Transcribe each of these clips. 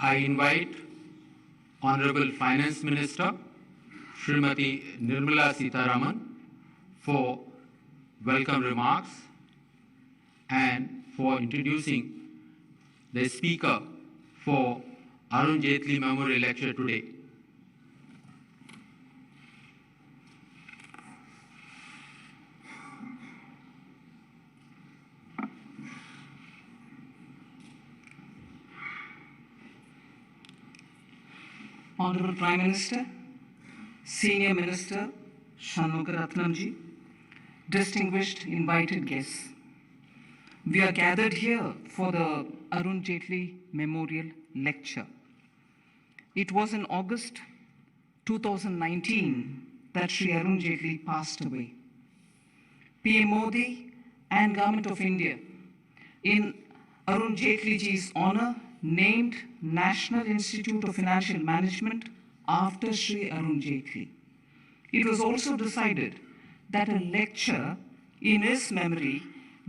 I invite Honorable Finance Minister Srimati Nirmala Sitharaman for welcome remarks and for introducing the speaker for Arun Jaitley Memorial Lecture today. Honorable Prime Minister, Senior Minister Shanmugaratnamji, distinguished invited guests, we are gathered here for the Arun Jaitley Memorial Lecture. It was in August 2019 that Sri Arun Jaitley passed away. PM Modi and Government of India, in Arun Jaitleyji's honor, named National Institute of Financial Management after Sri Arun Jaitley. It was also decided that a lecture in his memory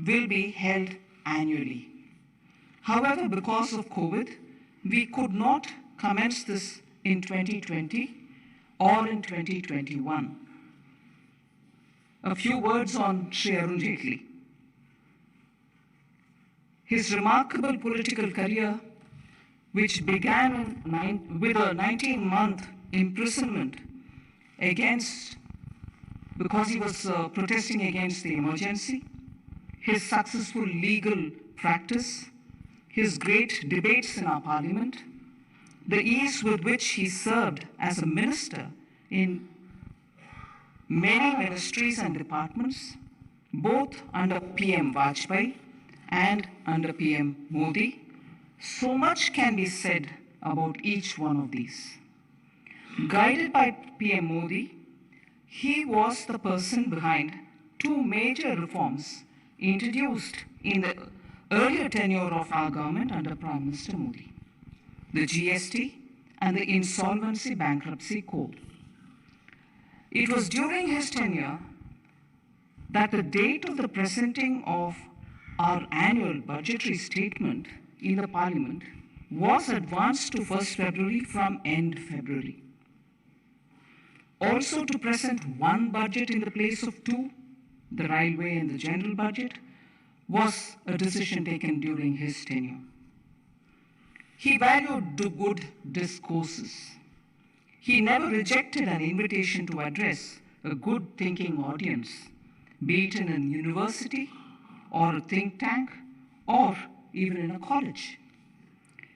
will be held annually. However, because of COVID, we could not commence this in 2020 or in 2021. A few words on Sri Arun Jaitley. His remarkable political career, which began with a 19-month imprisonment because he was protesting against the emergency, his successful legal practice, his great debates in our parliament, the ease with which he served as a minister in many ministries and departments, both under PM Vajpayee and under PM Modi. So much can be said about each one of these. Guided by PM Modi, he was the person behind two major reforms introduced in the earlier tenure of our government under Prime Minister Modi: the GST and the Insolvency Bankruptcy Code. It was during his tenure that the date of the presenting of our annual budgetary statement in the Parliament was advanced to 1st February from end February. Also, to present one budget in the place of two, the railway and the general budget, was a decision taken during his tenure. He valued the good discourses. He never rejected an invitation to address a good thinking audience, be it in a university or a think tank or even in a college.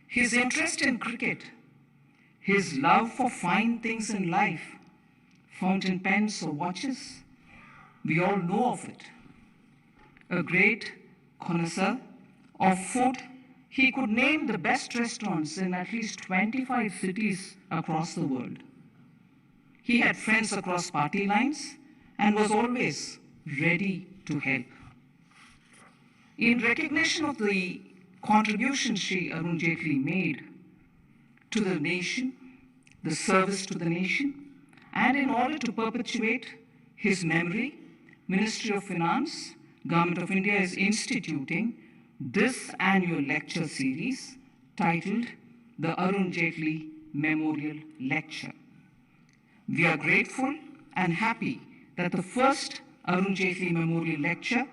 His interest in cricket, his love for fine things in life, fountain pens or watches, we all know of it. A great connoisseur of food, he could name the best restaurants in at least 25 cities across the world. He had friends across party lines and was always ready to help. In recognition of the contribution Sri Arun Jaitley made to the nation, the service to the nation, and in order to perpetuate his memory, Ministry of Finance, Government of India is instituting this annual lecture series titled the Arun Jaitley Memorial Lecture. We are grateful and happy that the first Arun Jaitley Memorial Lecture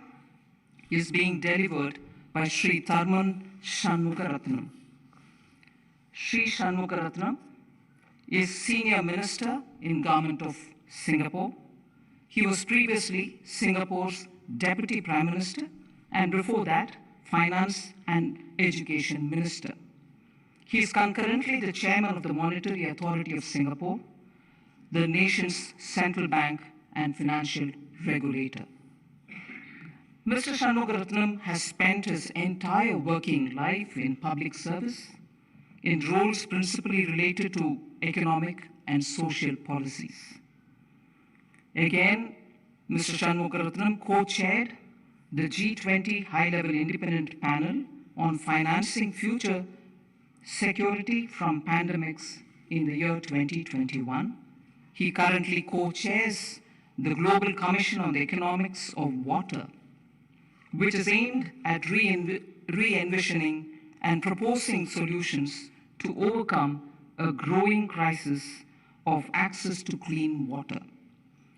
is being delivered by Sri Tharman Shanmugaratnam. Sri Shanmugaratnam is Senior Minister in Government of Singapore. He was previously Singapore's Deputy Prime Minister and before that, Finance and Education Minister. He is concurrently the Chairman of the Monetary Authority of Singapore, the nation's central bank and financial regulator. Mr. Shanmugaratnam has spent his entire working life in public service, in roles principally related to economic and social policies. Again, Mr. Shanmugaratnam co-chaired the G20 High-Level Independent Panel on Financing Future Security from Pandemics in the year 2021. He currently co-chairs the Global Commission on the Economics of Water, which is aimed at re-envisioning and proposing solutions to overcome a growing crisis of access to clean water.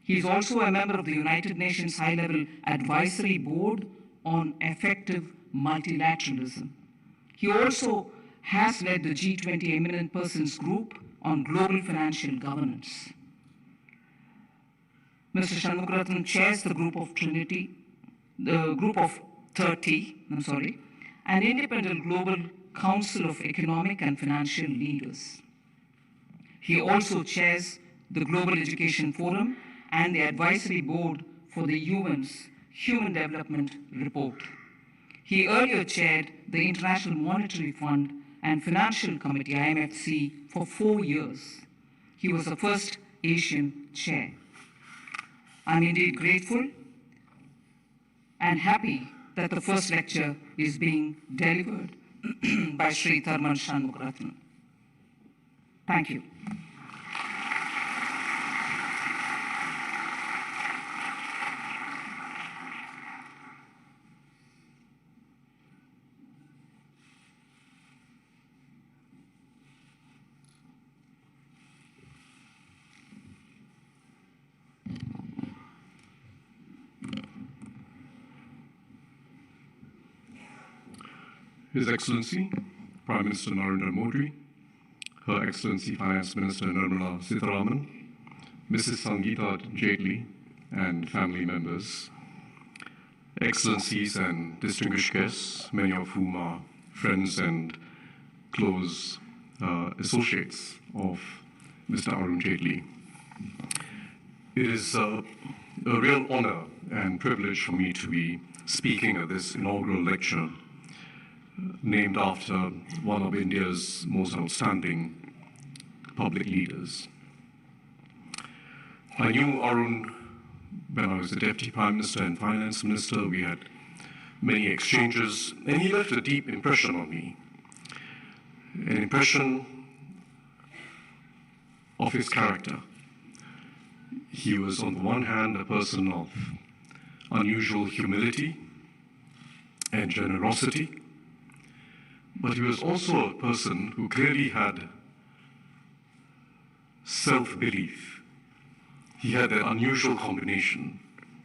He is also a member of the United Nations High-Level Advisory Board on Effective Multilateralism. He also has led the G20 Eminent Persons Group on Global Financial Governance. Mr. Shanmugaratnam chairs the group of 30, an independent global council of economic and financial leaders. He also chairs the Global Education Forum and the advisory board for the UN's Human Development Report. He earlier chaired the International Monetary Fund and Financial Committee, IMFC, for 4 years. He was the first Asian chair. I'm indeed grateful and happy that the first lecture is being delivered by Sri Tharman Shanmugaratnam. Thank you. His Excellency, Prime Minister Narendra Modi, Her Excellency Finance Minister Nirmala Sitharaman, Mrs. Sangeeta Jaitley, and family members, Excellencies and distinguished guests, many of whom are friends and close associates of Mr. Arun Jaitley. It is a real honor and privilege for me to be speaking at this inaugural lecture named after one of India's most outstanding public leaders. I knew Arun when I was the Deputy Prime Minister and Finance Minister. We had many exchanges, and he left a deep impression on me, an impression of his character. He was, on the one hand, a person of unusual humility and generosity, but he was also a person who clearly had self-belief. He had an unusual combination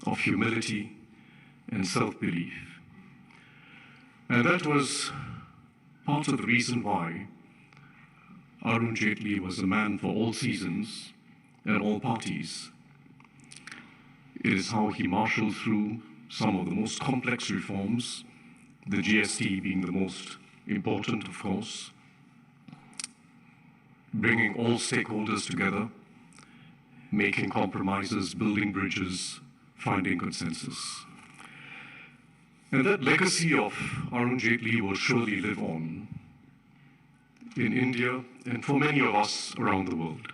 of humility and self-belief. And that was part of the reason why Arun Jaitley was a man for all seasons and all parties. It is how he marshaled through some of the most complex reforms, the GST being the most important, of course, bringing all stakeholders together, making compromises, building bridges, finding consensus. And that legacy of Arun Jaitley will surely live on in India and for many of us around the world.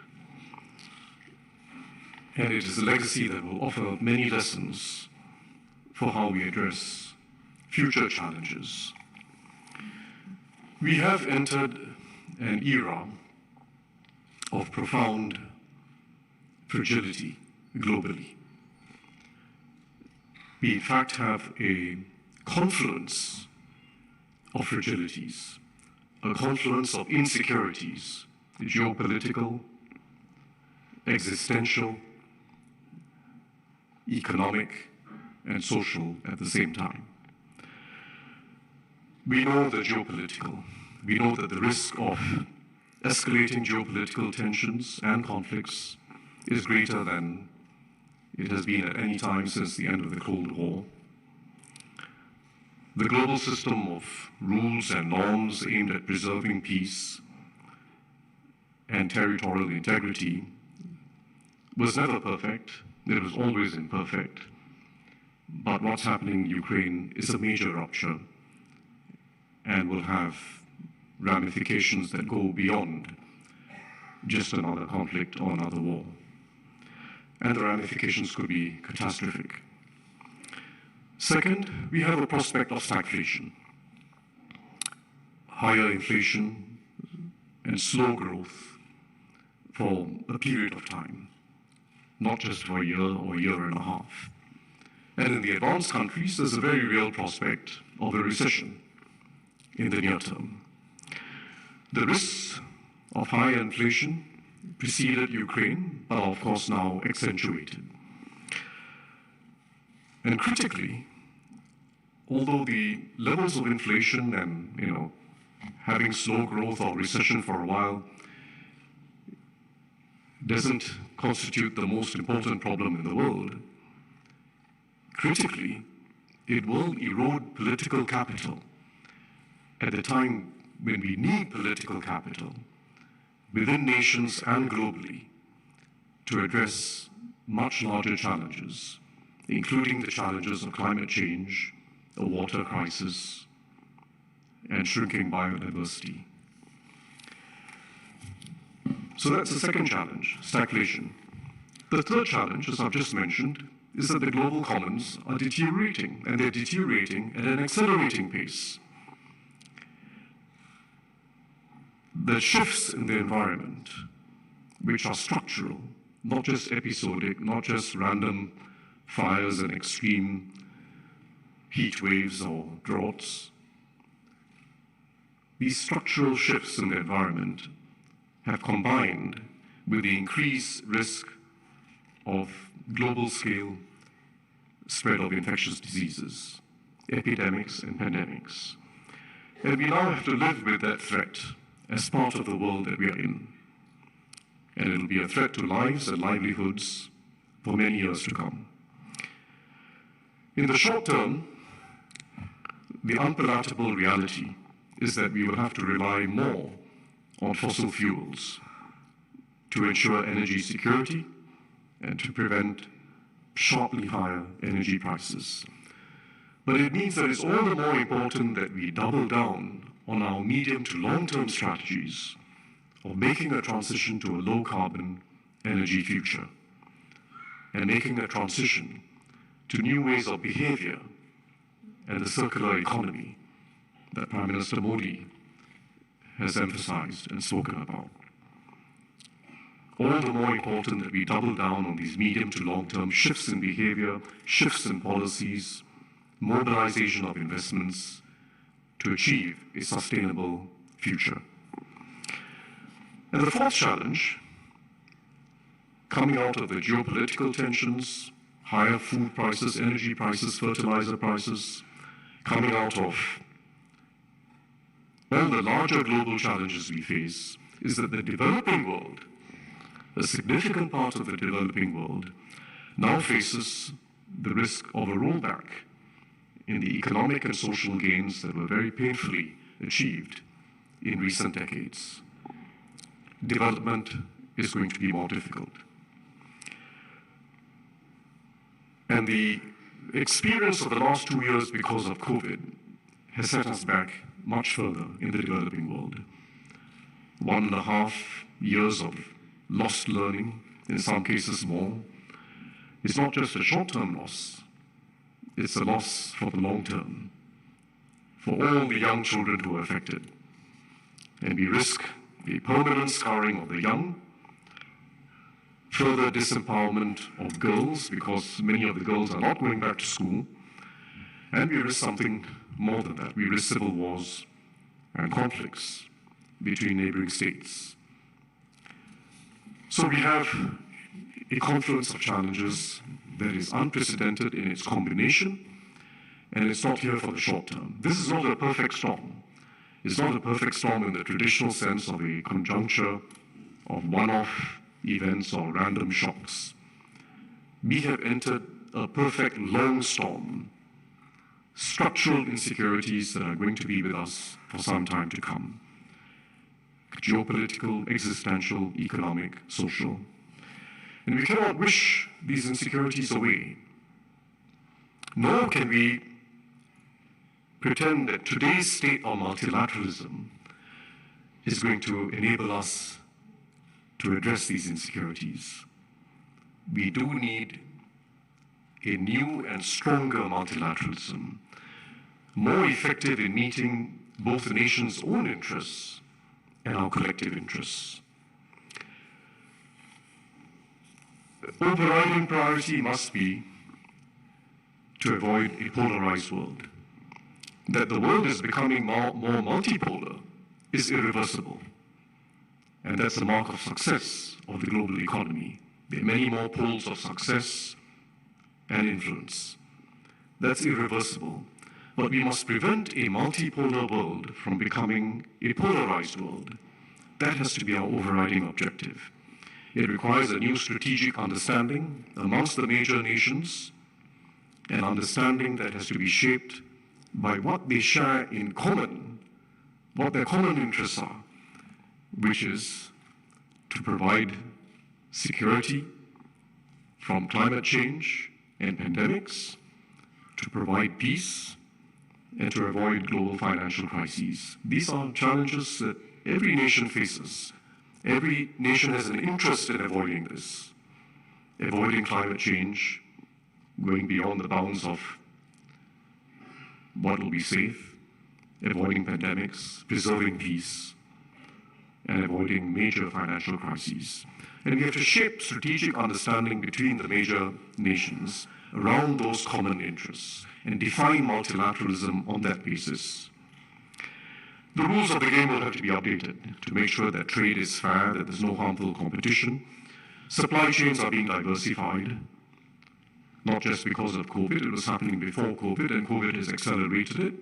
And it is a legacy that will offer many lessons for how we address future challenges. We have entered an era of profound fragility globally. We, in fact, have a confluence of fragilities, a confluence of insecurities, geopolitical, existential, economic, and social at the same time. We know the geopolitical. We know that the risk of escalating geopolitical tensions and conflicts is greater than it has been at any time since the end of the Cold War. The global system of rules and norms aimed at preserving peace and territorial integrity was never perfect. It was always imperfect. But what's happening in Ukraine is a major rupture and will have ramifications that go beyond just another conflict or another war. And the ramifications could be catastrophic. Second, we have a prospect of stagflation, higher inflation and slow growth for a period of time, not just for a year or a year and a half. And in the advanced countries, there's a very real prospect of a recession in the near term. The risks of high inflation preceded Ukraine, but are of course now accentuated. And critically, although the levels of inflation and having slow growth or recession for a while doesn't constitute the most important problem in the world, critically, it will erode political capital at the time when we need political capital within nations and globally to address much larger challenges, including the challenges of climate change, a water crisis, and shrinking biodiversity. So that's the second challenge, stagflation. The third challenge, as I've just mentioned, is that the global commons are deteriorating, and they're deteriorating at an accelerating pace. The shifts in the environment, which are structural, not just episodic, not just random fires and extreme heat waves or droughts, these structural shifts in the environment have combined with the increased risk of global scale spread of infectious diseases, epidemics and pandemics. And we now have to live with that threat as part of the world that we are in. And it will be a threat to lives and livelihoods for many years to come. In the short term, the unpalatable reality is that we will have to rely more on fossil fuels to ensure energy security and to prevent sharply higher energy prices. But it means that it's all the more important that we double down on our medium to long-term strategies of making a transition to a low-carbon energy future and making a transition to new ways of behavior and the circular economy that Prime Minister Modi has emphasized and spoken about. All the more important that we double down on these medium to long-term shifts in behavior, shifts in policies, mobilization of investments to achieve a sustainable future. And the fourth challenge, coming out of the geopolitical tensions, higher food prices, energy prices, fertilizer prices, coming out of all the larger global challenges we face, is that the developing world, a significant part of the developing world, now faces the risk of a rollback in the economic and social gains that were very painfully achieved in recent decades. Development is going to be more difficult. And the experience of the last 2 years because of COVID has set us back much further in the developing world. 1.5 years of lost learning, in some cases more. It's not just a short-term loss, it's a loss for the long term, for all the young children who are affected. And we risk the permanent scarring of the young, further disempowerment of girls, because many of the girls are not going back to school, and we risk something more than that. We risk civil wars and conflicts between neighboring states. So we have a confluence of challenges that is unprecedented in its combination, and it's not here for the short term. This is not a perfect storm. It's not a perfect storm in the traditional sense of a conjuncture of one-off events or random shocks. We have entered a perfect long storm, structural insecurities that are going to be with us for some time to come. Geopolitical, existential, economic, social. And we cannot wish these insecurities away. Nor can we pretend that today's state of multilateralism is going to enable us to address these insecurities. We do need a new and stronger multilateralism, more effective in meeting both the nation's own interests and our collective interests. The overriding priority must be to avoid a polarized world. That the world is becoming more multipolar is irreversible. And that's the mark of success of the global economy. There are many more poles of success and influence. That's irreversible. But we must prevent a multipolar world from becoming a polarized world. That has to be our overriding objective. It requires a new strategic understanding amongst the major nations, an understanding that has to be shaped by what they share in common, what their common interests are, which is to provide security from climate change and pandemics, to provide peace, and to avoid global financial crises. These are challenges that every nation faces. Every nation has an interest in avoiding this, avoiding climate change, going beyond the bounds of what will be safe, avoiding pandemics, preserving peace, and avoiding major financial crises. And we have to shape strategic understanding between the major nations around those common interests and define multilateralism on that basis. The rules of the game will have to be updated to make sure that trade is fair, that there's no harmful competition. Supply chains are being diversified, not just because of COVID. It was happening before COVID, and COVID has accelerated it.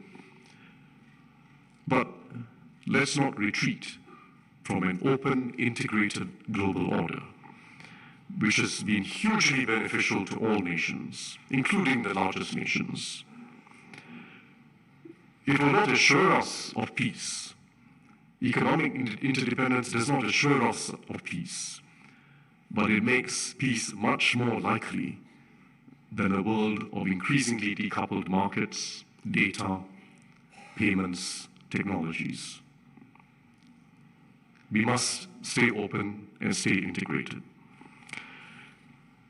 But let's not retreat from an open, integrated global order, which has been hugely beneficial to all nations, including the largest nations. It will not assure us of peace. Economic interdependence does not assure us of peace, but it makes peace much more likely than a world of increasingly decoupled markets, data, payments, technologies. We must stay open and stay integrated.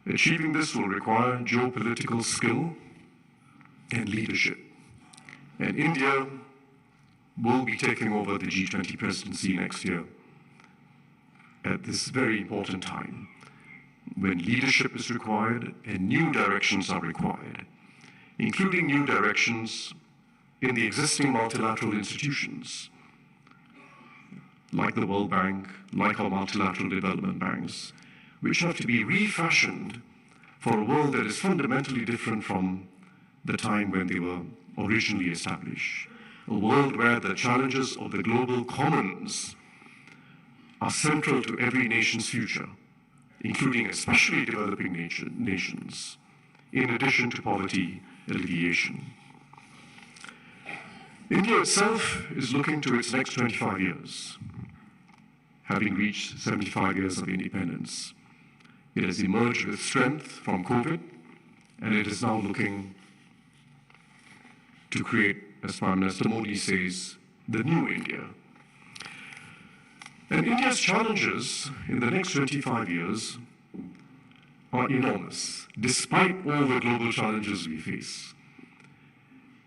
Achieving this will require geopolitical skill and leadership. And India will be taking over the G20 presidency next year at this very important time, when leadership is required and new directions are required, including new directions in the existing multilateral institutions, like the World Bank, like our multilateral development banks, which have to be refashioned for a world that is fundamentally different from the time when they were originally established. A world where the challenges of the global commons are central to every nation's future, including especially developing nations, in addition to poverty alleviation. India itself is looking to its next 25 years, having reached 75 years of independence. It has emerged with strength from COVID, and it is now looking to create, as Prime Minister Modi says, the new India. And India's challenges in the next 25 years are enormous, despite all the global challenges we face.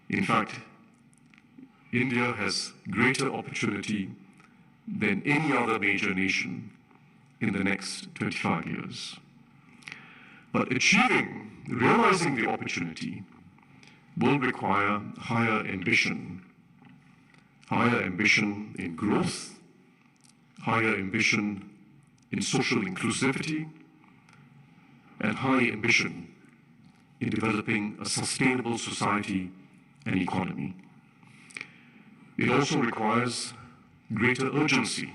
In fact, India has greater opportunity than any other major nation in the next 25 years. But realizing the opportunity will require higher ambition in growth, higher ambition in social inclusivity, and high ambition in developing a sustainable society and economy. It also requires greater urgency.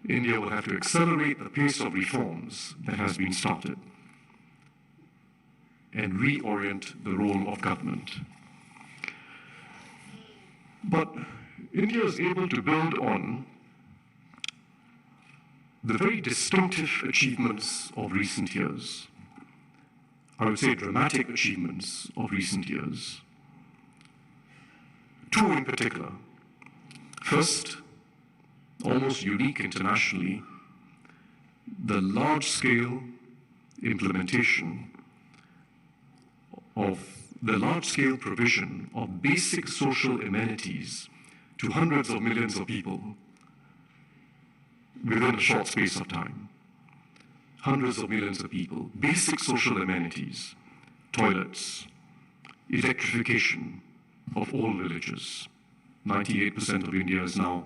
India will have to accelerate the pace of reforms that has been started and reorient the role of government. But India is able to build on the very distinctive achievements of recent years. I would say dramatic achievements of recent years. Two in particular. First, almost unique internationally, the large-scale implementation of the large-scale provision of basic social amenities to hundreds of millions of people within a short space of time. Hundreds of millions of people, basic social amenities, toilets, electrification of all villages, 98% of India is now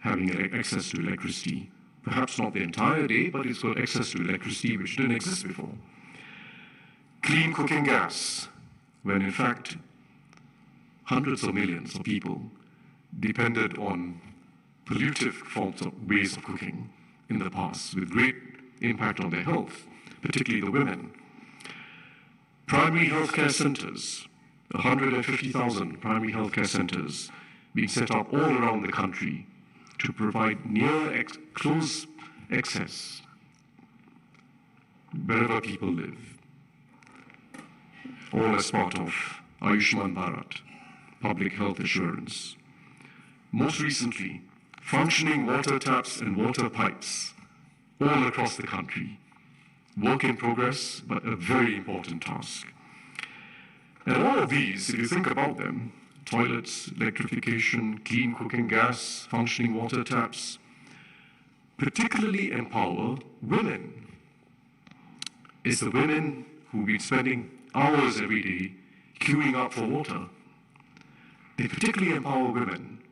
having access to electricity. Perhaps not the entire day, but it's got access to electricity which didn't exist before. Clean cooking gas, when in fact hundreds of millions of people depended on pollutive forms of ways of cooking in the past, with great impact on their health, particularly the women. Primary healthcare centers, 150,000 primary healthcare centers being set up all around the country to provide close access wherever people live, all as part of Ayushman Bharat, public health assurance. Most recently, functioning water taps and water pipes all across the country. Work in progress, but a very important task. And all of these, if you think about them, toilets, electrification, clean cooking gas, functioning water taps, particularly empower women. It's the women who've been spending hours every day queuing up for water. They particularly empower women.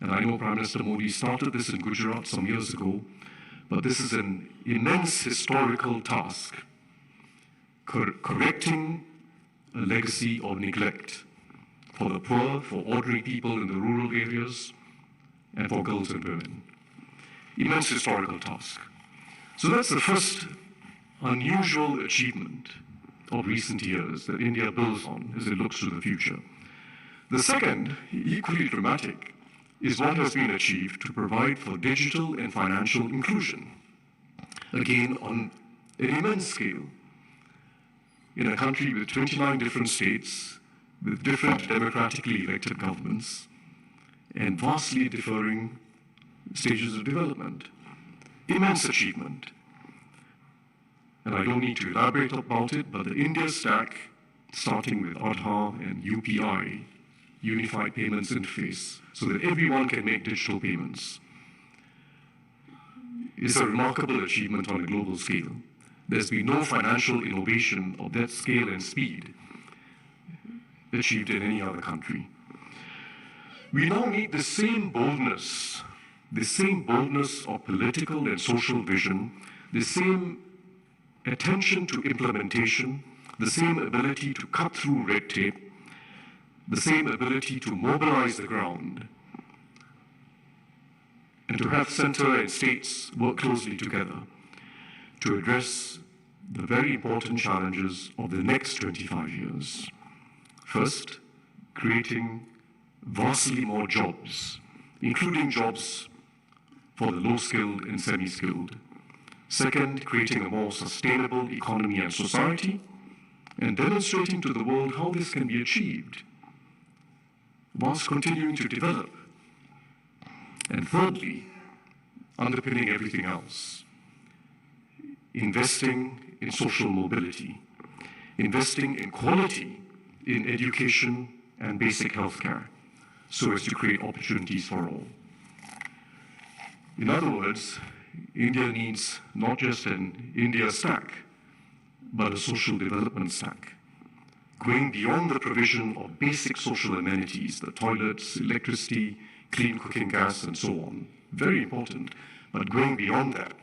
And I know Prime Minister Modi started this in Gujarat some years ago, but this is an immense historical task, correcting a legacy of neglect for the poor, for ordinary people in the rural areas, and for girls and women. Immense historical task. So that's the first unusual achievement of recent years that India builds on as it looks to the future. The second, equally dramatic, is what has been achieved to provide for digital and financial inclusion, again on an immense scale. In a country with 29 different states, with different democratically elected governments, and vastly differing stages of development. Immense achievement. And I don't need to elaborate about it, but the India stack, starting with Aadhaar and UPI, Unified Payments Interface, so that everyone can make digital payments, is a remarkable achievement on a global scale. There's been no financial innovation of that scale and speed achieved in any other country. We now need the same boldness of political and social vision, the same attention to implementation, the same ability to cut through red tape, the same ability to mobilize the ground, and to have center and states work closely together to address the very important challenges of the next 25 years. First, creating vastly more jobs, including jobs for the low-skilled and semi-skilled. Second, creating a more sustainable economy and society, and demonstrating to the world how this can be achieved, whilst continuing to develop. And thirdly, underpinning everything else, investing in social mobility, investing in quality in education and basic healthcare, so as to create opportunities for all. In other words, India needs not just an India stack, but a social development stack, going beyond the provision of basic social amenities, the toilets, electricity, clean cooking gas, and so on. Very important, but going beyond that,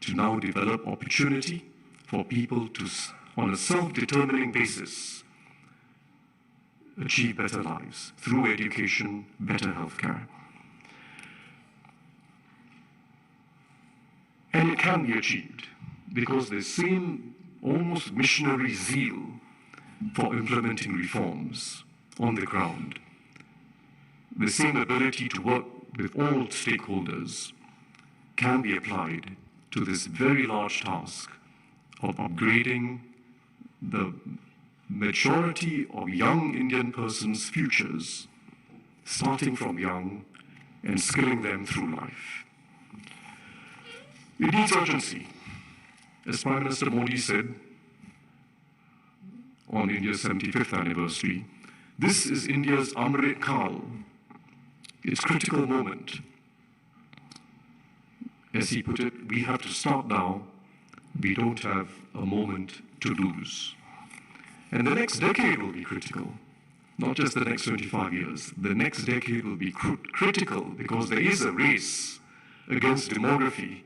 to now develop opportunity for people to, on a self-determining basis, achieve better lives through education, better healthcare. And it can be achieved because the same almost missionary zeal for implementing reforms on the ground, the same ability to work with all stakeholders can be applied to this very large task of upgrading the majority of young Indian persons' futures, starting from young and skilling them through life. It needs urgency. As Prime Minister Modi said on India's 75th anniversary, this is India's Amrit Kal, its critical moment. As he put it, we have to start now. We don't have a moment to lose. And the next decade will be critical. not just the next 25 years. The next decade will be critical because there is a race against demography.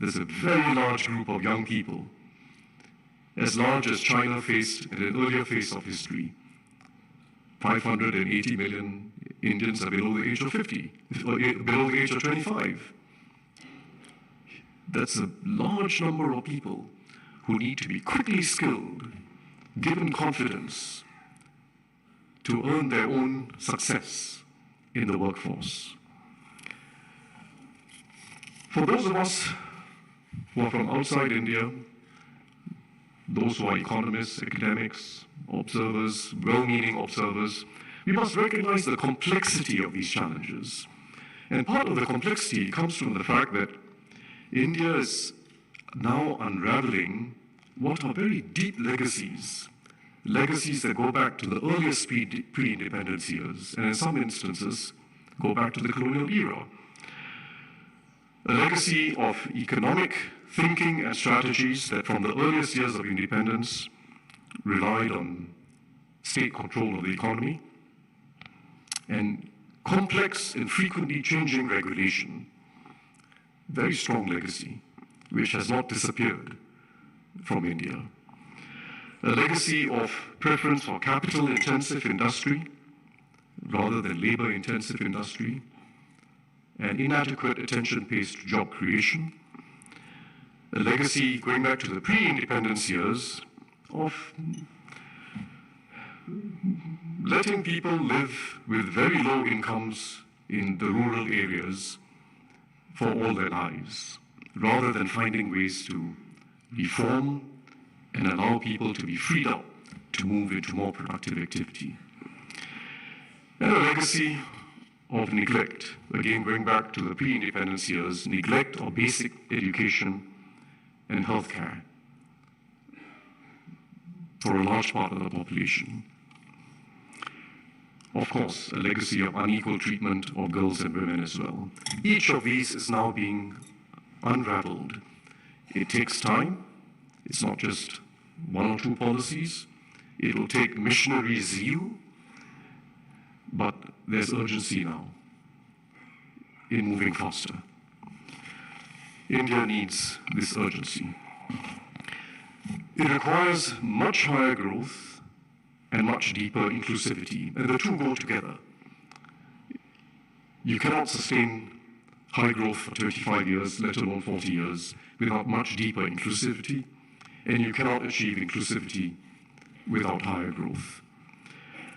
There's a very large group of young people, as large as China faced in an earlier phase of history. 580 million Indians are below the age of 50, below the age of 25. That's a large number of people who need to be quickly skilled, given confidence to earn their own success in the workforce. For those of us who are from outside India, those who are economists, academics, observers, well-meaning observers, we must recognize the complexity of these challenges. And part of the complexity comes from the fact that India is now unraveling what are very deep legacies that go back to the earliest pre-independence years, and in some instances, go back to the colonial era. A legacy of economic thinking and strategies that from the earliest years of independence relied on state control of the economy and complex and frequently changing regulation. Very strong legacy, which has not disappeared from India. A legacy of preference for capital-intensive industry rather than labor-intensive industry, and inadequate attention paid to job creation. A legacy going back to the pre-independence years of letting people live with very low incomes in the rural areas for all their lives, rather than finding ways to reform and allow people to be freed up to move into more productive activity. And a legacy of neglect, again going back to the pre-independence years, neglect of basic education and healthcare for a large part of the population. Of course, a legacy of unequal treatment of girls and women as well. Each of these is now being unraveled. It takes time. It's not just one or two policies. It will take missionary zeal, but there's urgency now in moving faster. India needs this urgency. It requires much higher growth and much deeper inclusivity, and the two go together. You cannot sustain high growth for 25 years, let alone 40 years, without much deeper inclusivity, and you cannot achieve inclusivity without higher growth.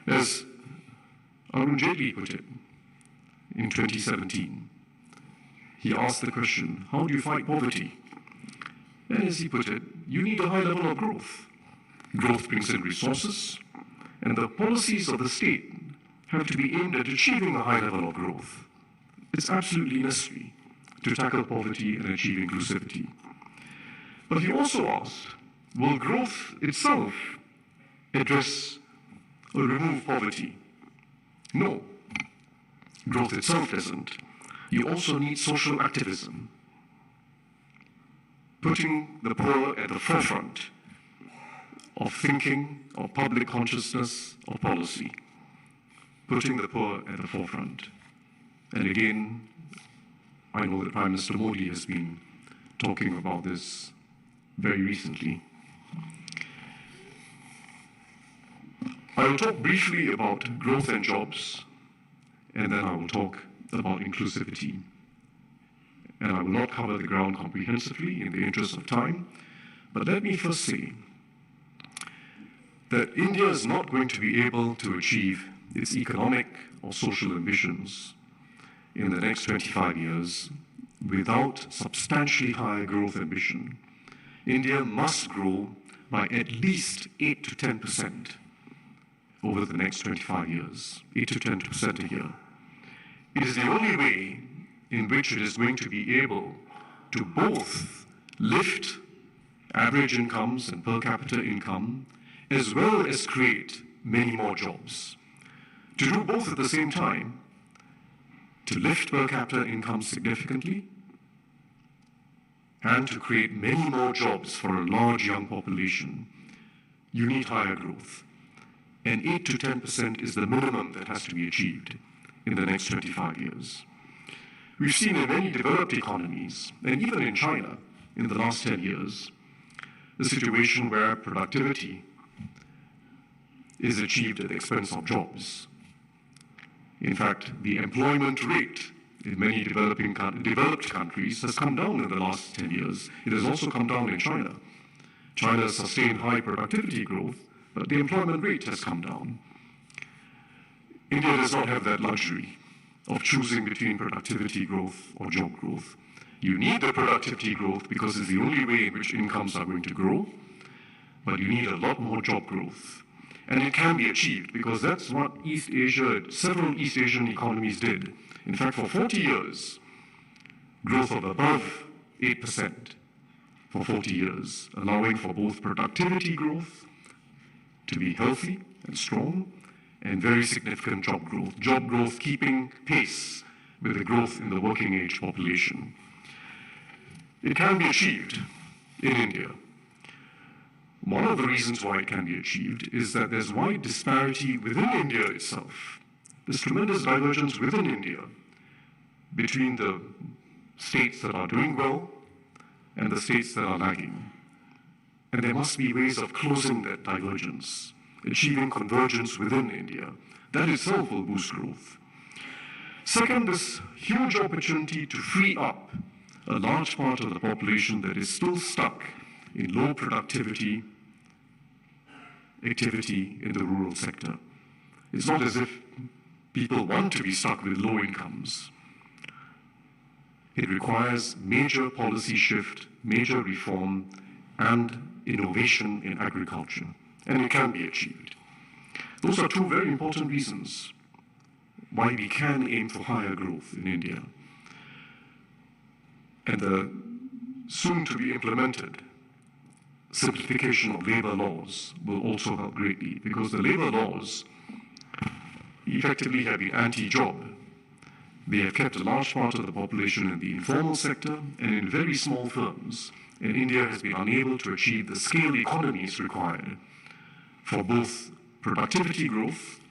As Arun Jaitley put it in 2017, he asked the question, how do you fight poverty? And as he put it, you need a high level of growth. Growth brings in resources, and the policies of the state have to be aimed at achieving a high level of growth. It's absolutely necessary to tackle poverty and achieve inclusivity. But he also asked, will growth itself address or remove poverty? No, growth itself doesn't. You also need social activism, putting the poor at the forefront of thinking, of public consciousness, of policy, putting the poor at the forefront. And again, I know that Prime Minister Modi has been talking about this very recently. I will talk briefly about growth and jobs, and then I will talk about inclusivity. And I will not cover the ground comprehensively in the interest of time, but let me first say that India is not going to be able to achieve its economic or social ambitions in the next 25 years without substantially higher growth ambition. India must grow by at least 8 to 10% over the next 25 years, 8 to 10% a year. It is the only way in which it is going to be able to both lift average incomes and per capita income, as well as create many more jobs. To do both at the same time, to lift per capita income significantly, and to create many more jobs for a large young population, you need higher growth. and 8 to 10% is the minimum that has to be achieved in the next 25 years. We've seen in many developed economies, and even in China in the last 10 years, a situation where productivity is achieved at the expense of jobs. In fact, the employment rate in many developed countries has come down in the last 10 years. It has also come down in China. China has sustained high productivity growth, but the employment rate has come down. India does not have that luxury of choosing between productivity growth or job growth. You need the productivity growth because it's the only way in which incomes are going to grow, but you need a lot more job growth. And it can be achieved because that's what several East Asian economies did. In fact, for 40 years, growth of above 8% for 40 years, allowing for both productivity growth to be healthy and strong, and very significant job growth keeping pace with the growth in the working age population. It can be achieved in India. One of the reasons why it can be achieved is that there's wide disparity within India itself. There's tremendous divergence within India between the states that are doing well and the states that are lagging. And there must be ways of closing that divergence, achieving convergence within India. That itself will boost growth. Second, this huge opportunity to free up a large part of the population that is still stuck in low productivity activity in the rural sector. It's not as if people want to be stuck with low incomes. It requires major policy shift, major reform, and innovation in agriculture, and it can be achieved. Those are two very important reasons why we can aim for higher growth in India. And the soon-to-be implemented simplification of labor laws will also help greatly, because the labor laws effectively have been anti-job. They have kept a large part of the population in the informal sector and in very small firms, and India has been unable to achieve the scale economies required for both productivity growth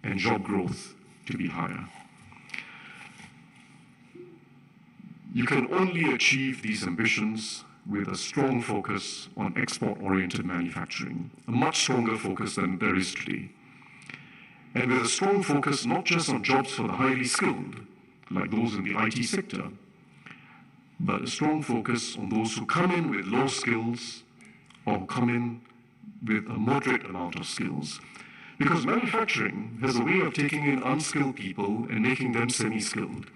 and job growth to be higher. You can only achieve these ambitions with a strong focus on export-oriented manufacturing, a much stronger focus than there is today. And with a strong focus not just on jobs for the highly skilled, like those in the IT sector, but a strong focus on those who come in with low skills or come in with a moderate amount of skills. Because manufacturing has a way of taking in unskilled people and making them semi-skilled.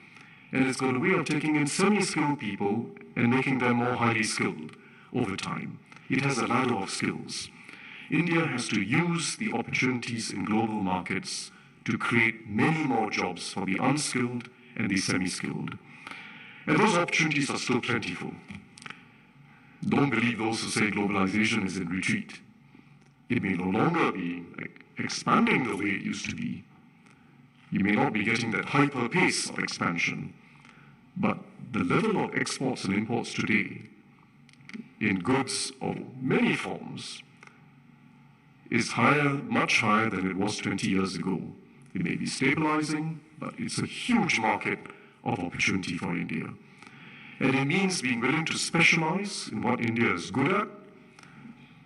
And it's got a way of taking in semi-skilled people and making them more highly skilled over time. It has a ladder of skills. India has to use the opportunities in global markets to create many more jobs for the unskilled and the semi-skilled. And those opportunities are still plentiful. Don't believe those who say globalization is in retreat. It may no longer be expanding the way it used to be. You may not be getting that hyper pace of expansion, but the level of exports and imports today in goods of many forms is higher, much higher than it was 20 years ago. It may be stabilizing, but it's a huge market of opportunity for India. And it means being willing to specialize in what India is good at,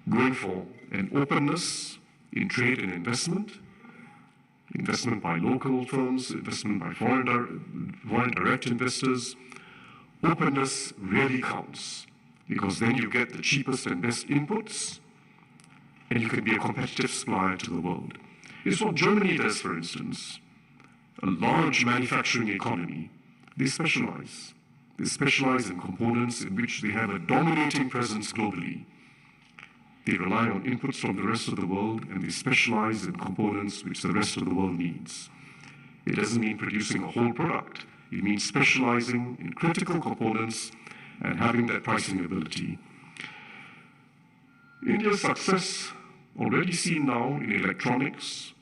going for an openness in trade and investment by local firms, investment by foreign direct investors. Openness really counts, because then you get the cheapest and best inputs, and you can be a competitive supplier to the world. It's what Germany does, for instance. A large manufacturing economy. They specialize. They specialize in components in which they have a dominating presence globally. They rely on inputs from the rest of the world, and they specialize in components which the rest of the world needs. It doesn't mean producing a whole product. It means specializing in critical components and having that pricing ability. India's success, already seen now in electronics,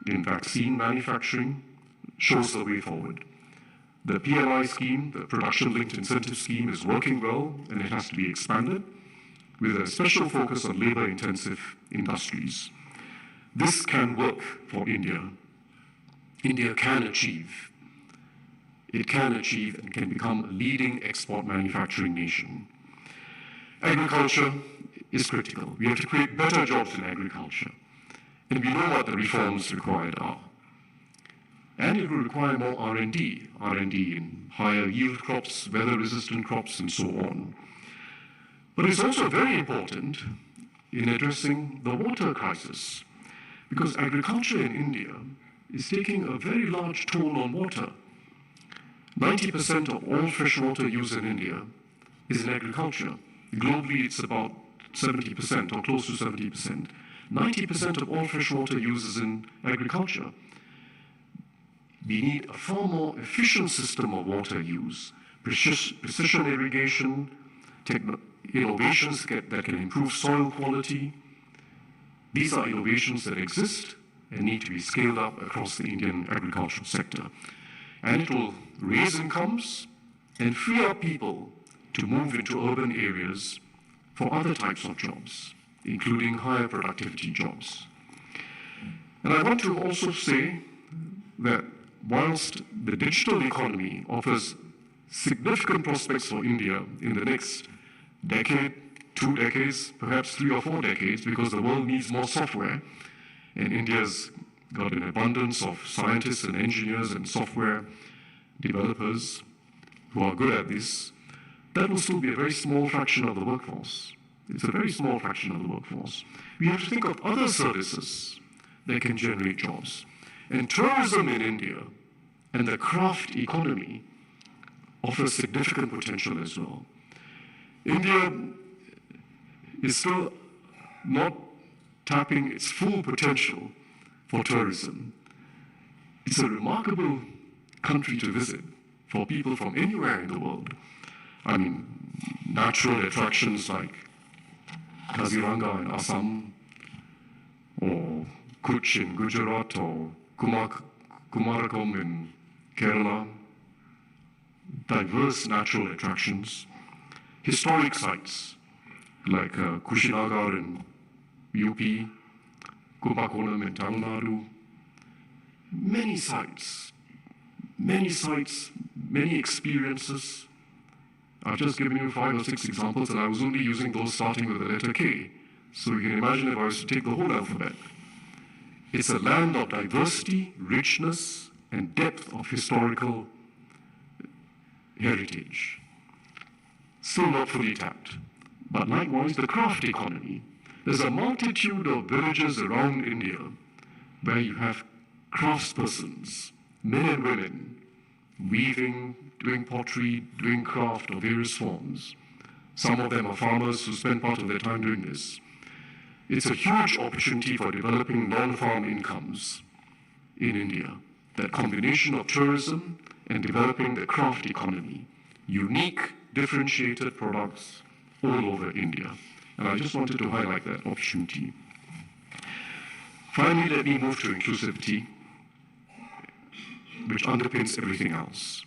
in vaccine manufacturing, shows the way forward. The PLI scheme, the Production-Linked Incentive Scheme, is working well, and it has to be expanded, with a special focus on labor-intensive industries. This can work for India. India can achieve. It can achieve and can become a leading export manufacturing nation. Agriculture is critical. We have to create better jobs in agriculture. And we know what the reforms required are. And it will require more R&D in higher yield crops, weather-resistant crops, and so on. But it's also very important in addressing the water crisis, because agriculture in India is taking a very large toll on water. 90% of all freshwater use in India is in agriculture. Globally, it's about 70% or close to 70%. 90% of all freshwater use is in agriculture. We need a far more efficient system of water use, precision irrigation, innovations that can improve soil quality. These are innovations that exist and need to be scaled up across the Indian agricultural sector. And it will raise incomes and free up people to move into urban areas for other types of jobs, including higher productivity jobs. And I want to also say that whilst the digital economy offers significant prospects for India in the next decade, 2 decades, perhaps 3 or 4 decades, because the world needs more software, and India's got an abundance of scientists and engineers and software developers who are good at this, that will still be a very small fraction of the workforce. It's a very small fraction of the workforce. We have to think of other services that can generate jobs. And tourism in India and the craft economy offer significant potential as well. India is still not tapping its full potential for tourism. It's a remarkable country to visit for people from anywhere in the world. I mean, natural attractions like Kaziranga in Assam, or Kutch in Gujarat, or Kumarakom in Kerala, diverse natural attractions, historic sites like Kushinagar in UP, Kumbakonam in Tamil Nadu, many sites, many experiences. I've just given you 5 or 6 examples, and I was only using those starting with the letter K. So you can imagine if I was to take the whole alphabet. It's a land of diversity, richness, and depth of historical heritage. Still not fully tapped. But likewise, the craft economy. There's a multitude of villages around India where you have craftspersons, men and women, weaving, doing pottery, doing craft of various forms. Some of them are farmers who spend part of their time doing this. It's a huge opportunity for developing non-farm incomes in India. That combination of tourism and developing the craft economy. Unique, differentiated products all over India. And I just wanted to highlight that opportunity. Finally, let me move to inclusivity, which underpins everything else.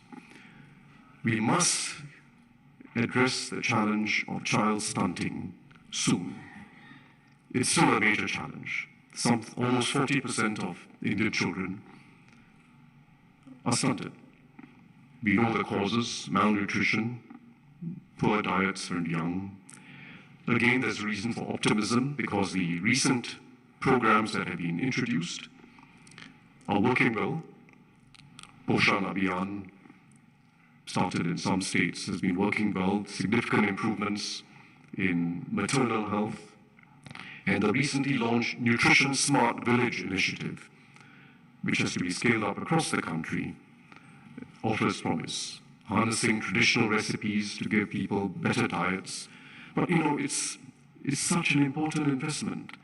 We must address the challenge of child stunting soon. It's still a major challenge. Almost 40% of Indian children are stunted. We know the causes: malnutrition, poor diets when young. Again, there's reason for optimism because the recent programs that have been introduced are working well. Poshan Abhiyan, started in some states, has been working well. Significant improvements in maternal health. And the recently launched Nutrition Smart Village initiative, which has to be scaled up across the country, offers promise, harnessing traditional recipes to give people better diets. But it's such an important investment.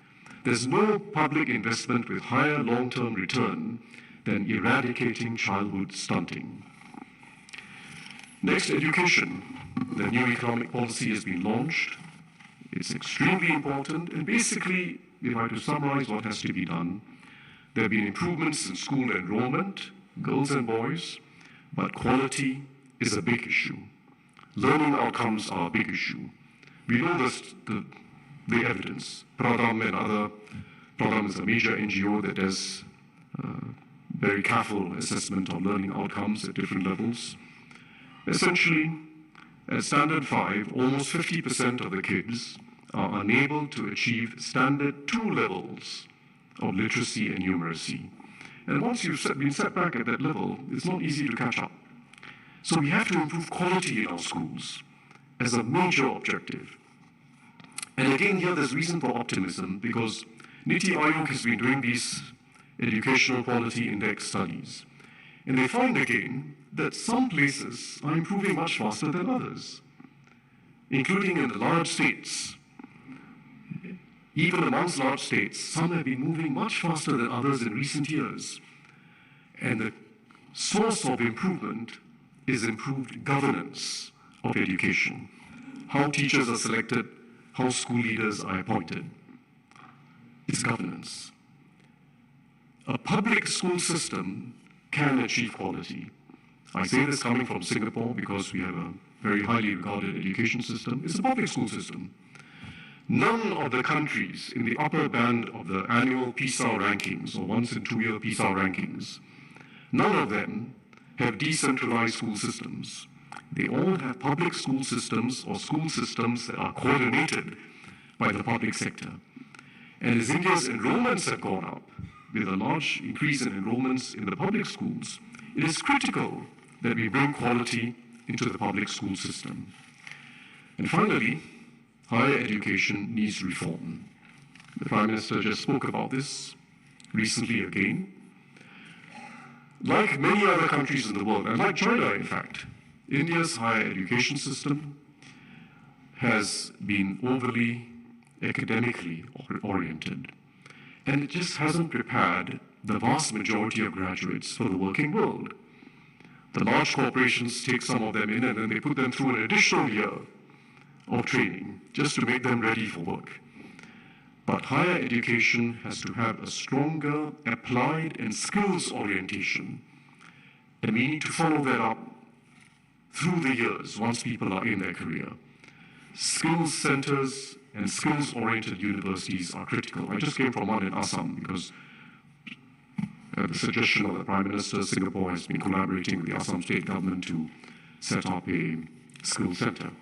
There's no public investment with higher long-term return than eradicating childhood stunting. Next, education. The new economic policy has been launched. It's extremely important, and basically, if I were to summarize what has to be done, there have been improvements in school enrollment, girls and boys, but quality is a big issue. Learning outcomes are a big issue. We know the evidence. Pradham and other Toram is a major NGO that does very careful assessment of learning outcomes at different levels. Essentially, at Standard 5, almost 50% of the kids are unable to achieve Standard 2 levels of literacy and numeracy. And once you've been set back at that level, it's not easy to catch up. So we have to improve quality in our schools as a major objective. And again, here there's reason for optimism because Niti Aayog has been doing these educational quality index studies. And they find again that some places are improving much faster than others, including in the large states. Even amongst large states, some have been moving much faster than others in recent years. And the source of improvement is improved governance of education. How teachers are selected, how school leaders are appointed. It's governance. A public school system can achieve quality. I say this coming from Singapore because we have a very highly regarded education system. It's a public school system. None of the countries in the upper band of the annual PISA rankings, or once in 2 year PISA rankings, none of them have decentralized school systems. They all have public school systems or school systems that are coordinated by the public sector. And as India's enrollments have gone up, with a large increase in enrollments in the public schools, it is critical that we bring quality into the public school system. And finally, higher education needs reform. The Prime Minister just spoke about this recently again. Like many other countries in the world, and like China in fact, India's higher education system has been overly academically oriented. And it just hasn't prepared the vast majority of graduates for the working world. The large corporations take some of them in and then they put them through an additional year of training just to make them ready for work. But higher education has to have a stronger applied and skills orientation. And we need to follow that up through the years once people are in their career. Skills centers and skills-oriented universities are critical. I just came from one in Assam because at the suggestion of the Prime Minister, Singapore has been collaborating with the Assam state government to set up a skills center.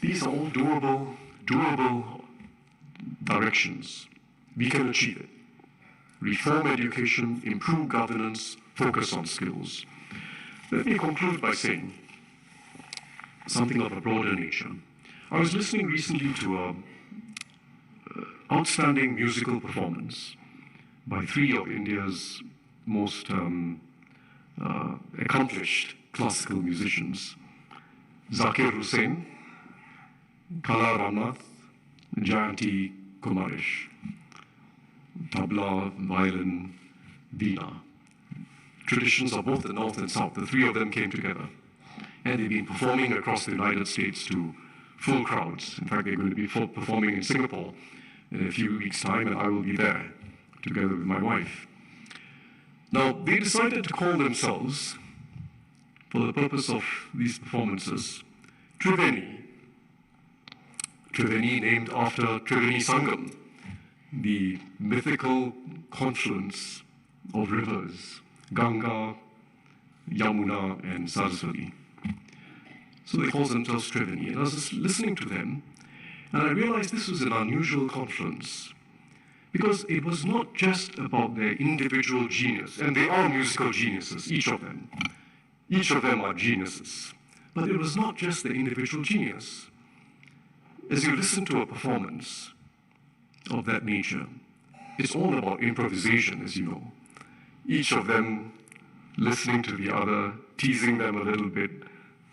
These are all doable directions. We can achieve it. Reform education, improve governance, focus on skills. Let me conclude by saying something of a broader nature. I was listening recently to an outstanding musical performance by 3 of India's most accomplished classical musicians, Zakir Hussain, Kala Ramnath, Jayanti Kumarish, tabla, violin, veena. Traditions of both the North and South, the 3 of them came together. And they've been performing across the United States to full crowds. In fact, they're going to be performing in Singapore in a few weeks' time, and I will be there together with my wife. Now, they decided to call themselves, for the purpose of these performances, Triveni. Triveni named after Triveni Sangam, the mythical confluence of rivers, Ganga, Yamuna, and Saraswati. So they call themselves Triveni. And I was just listening to them, and I realized this was an unusual confluence, because it was not just about their individual genius, and they are musical geniuses, each of them. Each of them are geniuses. But it was not just their individual genius. As you listen to a performance of that nature, it's all about improvisation, as you know. Each of them listening to the other, teasing them a little bit,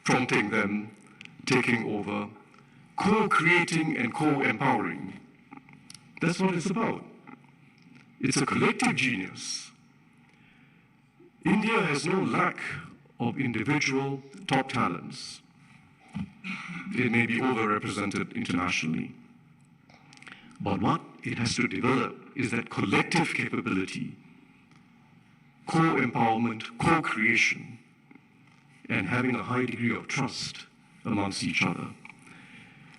prompting them, taking over, co-creating and co-empowering. That's what it's about. It's a collective genius. India has no lack of individual top talents. It may be overrepresented internationally. But what it has to develop is that collective capability, co-empowerment, co-creation, and having a high degree of trust amongst each other.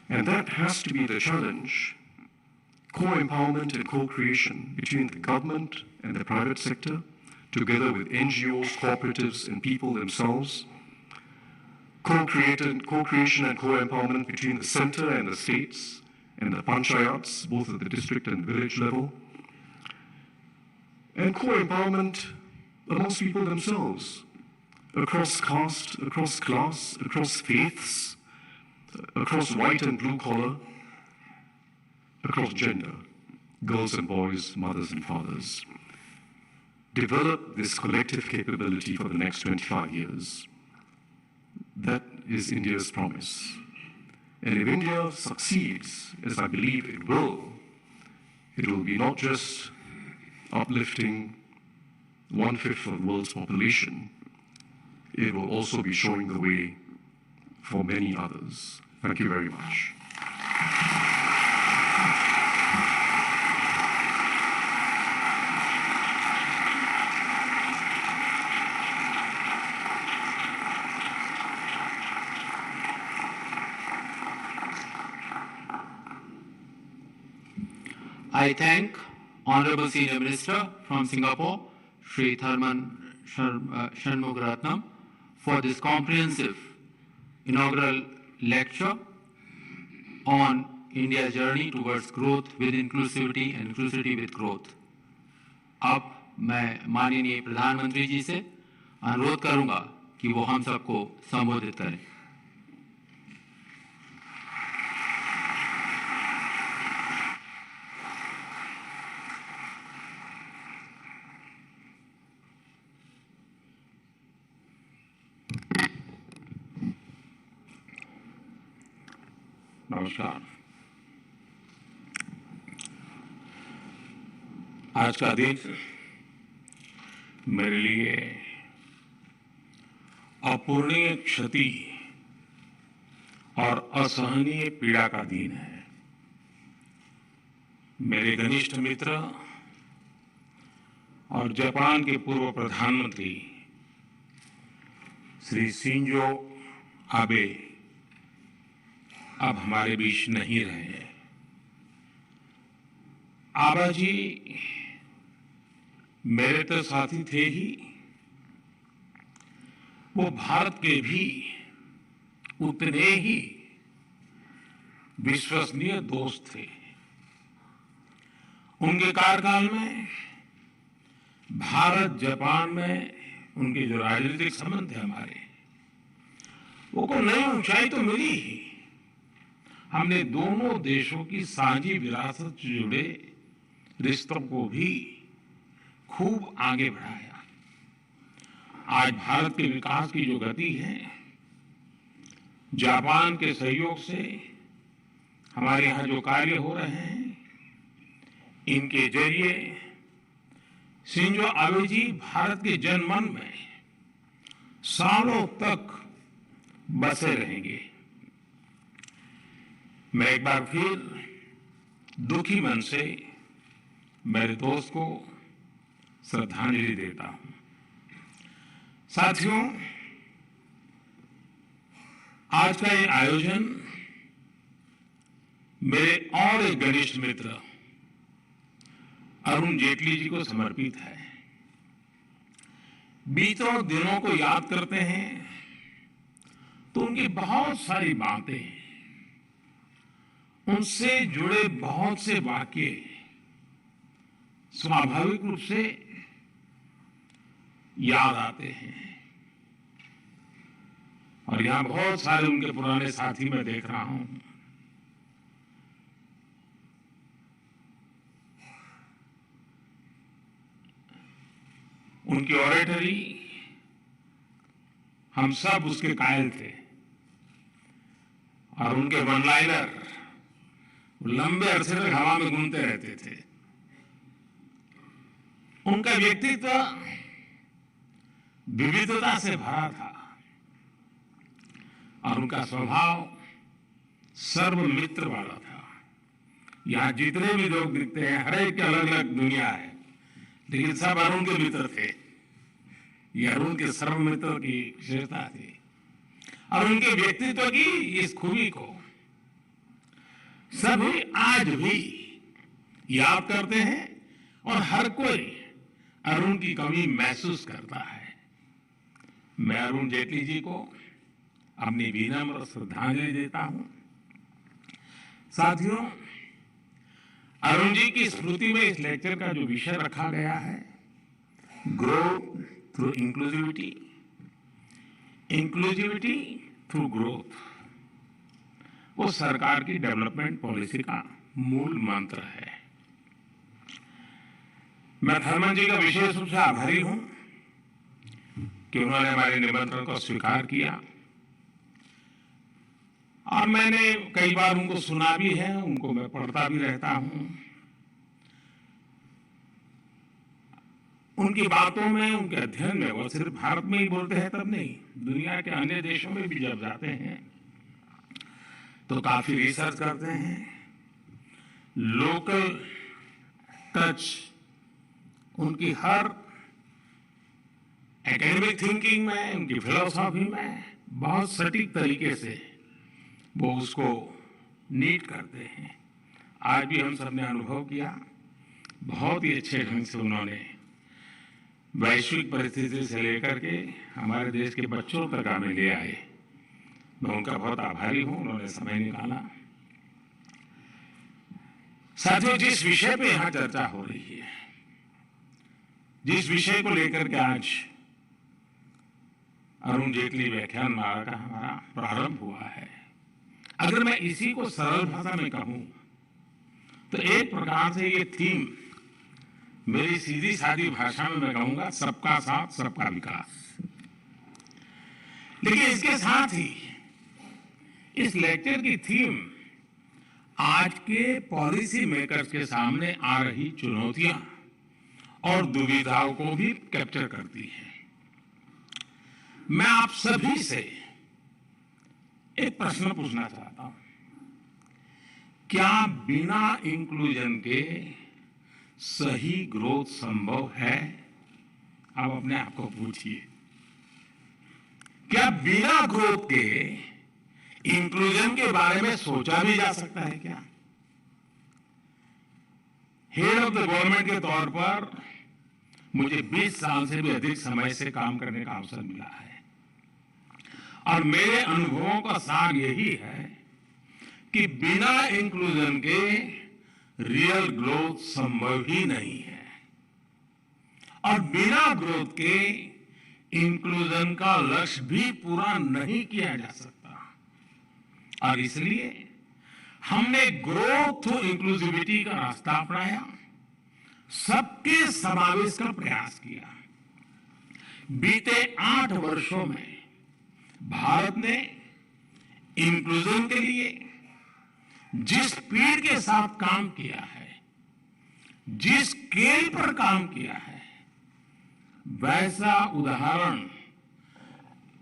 And that has to be the challenge co-empowerment and co-creation between the government and the private sector, together with NGOs, cooperatives, and people themselves, co-creation and co-empowerment between the center and the states and the panchayats, both at the district and village level, and co-empowerment amongst people themselves, across caste, across class, across faiths, across white and blue collar, across gender, girls and boys, mothers and fathers. Develop this collective capability for the next 25 years. That is India's promise. And if India succeeds, as I believe it will be not just uplifting 1/5 of the world's population, it will also be showing the way for many others. Thank you very much. I thank Honorable Senior Minister from Singapore, Sri Tharman Shanmugaratnam, for this comprehensive inaugural lecture on India's journey towards growth with inclusivity and inclusivity with growth. अब मैं माननीय प्रधानमंत्री जी से अनुरोध करूंगा कि वो हम सबको संबोधित करें. नमस्कार. आज का दिन मेरे लिए अपूरणीय क्षति और असहनीय पीड़ा का दिन है. मेरे घनिष्ठ मित्र और जापान के पूर्व प्रधानमंत्री श्री शिंजो आबे अब हमारे बीच नहीं रहे हैं. आबा जी मेरे तो साथी थे ही, वो भारत के भी उतने ही विश्वसनीय दोस्त थे. उनके कार्यकाल में भारत जापान में उनके जो राजनीतिक संबंध थे हमारे, वो को नई ऊंचाई तो मिली ही. हमने दोनों देशों की साझी विरासत से जुड़े रिश्तों को भी खूब आगे बढ़ाया. आज भारत के विकास की जो गति है, जापान के सहयोग से हमारे यहाँ जो कार्य हो रहे हैं, इनके जरिए शिंजो आबे जी भारत के जनमन में सालों तक बसे रहेंगे. मैं एक बार फिर दुखी मन से मेरे दोस्त को श्रद्धांजलि देता हूं. साथियों, आज का ये आयोजन मेरे और एक घनिष्ठ मित्र अरुण जेटली जी को समर्पित है. बीतों दिनों को याद करते हैं तो उनकी बहुत सारी बातें, उनसे जुड़े बहुत से वाक्य स्वाभाविक रूप से याद आते हैं. और यहां बहुत सारे उनके पुराने साथी मैं देख रहा हूं. उनकी ऑरेटरी हम सब उसके कायल थे, और उनके वन लाइनर लंबे अरसे तक हवा में घूमते रहते थे. उनका व्यक्तित्व विविधता से भरा था और उनका स्वभाव सर्वमित्र वाला था. यहां जितने भी लोग दिखते हैं, हर एक की अलग अलग दुनिया है, लेकिन सब अरुण के मित्र थे. ये अरुण के सर्वमित्र की विशेषता थी. और उनके व्यक्तित्व की इस खूबी को सभी आज भी याद करते हैं और हर कोई अरुण की कमी महसूस करता है। मैं अरुण जेटली जी को अपनी विनम्र श्रद्धांजलि देता हूं। साथियों, अरुण जी की स्मृति में इस लेक्चर का जो विषय रखा गया है, growth through inclusivity, inclusivity through growth, वो सरकार की डेवलपमेंट पॉलिसी का मूल मंत्र है। मैं थर्मन जी का विशेष रूप से आभारी हूं कि उन्होंने हमारे निमंत्रण को स्वीकार किया और मैंने कई बार उनको सुना भी है, उनको मैं पढ़ता भी रहता हूं। उनकी बातों में, उनके अध्ययन में, वो सिर्फ भारत में ही बोलते हैं तब नहीं, दुनिया के अन्य देशों में भी जब जाते हैं तो काफी रिसर्च करते हैं। लोकल टच उनकी हर एकेडमिक थिंकिंग में, उनकी फिलोसॉफी में बहुत सटीक तरीके से वो उसको नीट करते हैं। आज भी हम सब ने अनुभव किया, बहुत ही अच्छे ढंग से उन्होंने वैश्विक परिस्थिति से लेकर के हमारे देश के बच्चों तक हमें ले आए। मैं उनका बहुत आभारी हूं, उन्होंने समय निकाला। साथियों, जिस विषय पे यहां चर्चा हो रही है, जिस विषय को लेकर के आज अरुण जेटली व्याख्यान माला का हमारा प्रारंभ हुआ है, अगर मैं इसी को सरल भाषा में कहूं तो एक प्रकार से ये थीम, मेरी सीधी सादी भाषा में मैं कहूंगा, सबका साथ सबका विकास। लेकिन इसके साथ ही इस लेक्चर की थीम आज के पॉलिसी मेकर्स के सामने आ रही चुनौतियां और दुविधाओं को भी कैप्चर करती है। मैं आप सभी से एक प्रश्न पूछना चाहता हूं, क्या बिना इंक्लूजन के सही ग्रोथ संभव है? आप अपने आप को पूछिए, क्या बिना ग्रोथ के इंक्लूजन के बारे में सोचा भी जा सकता है? क्या हेड ऑफ द गवर्नमेंट के तौर पर मुझे 20 साल से भी अधिक समय से काम करने का अवसर मिला है और मेरे अनुभवों का सार यही है कि बिना इंक्लूजन के रियल ग्रोथ संभव ही नहीं है और बिना ग्रोथ के इंक्लूजन का लक्ष्य भी पूरा नहीं किया जा सकता। और इसलिए हमने ग्रोथ थ्रू इंक्लूसिविटी का रास्ता अपनाया, सबके समावेश का प्रयास किया। बीते 8 वर्षों में भारत ने इंक्लूजन के लिए जिस स्पीड के साथ काम किया है, जिस स्केल पर काम किया है, वैसा उदाहरण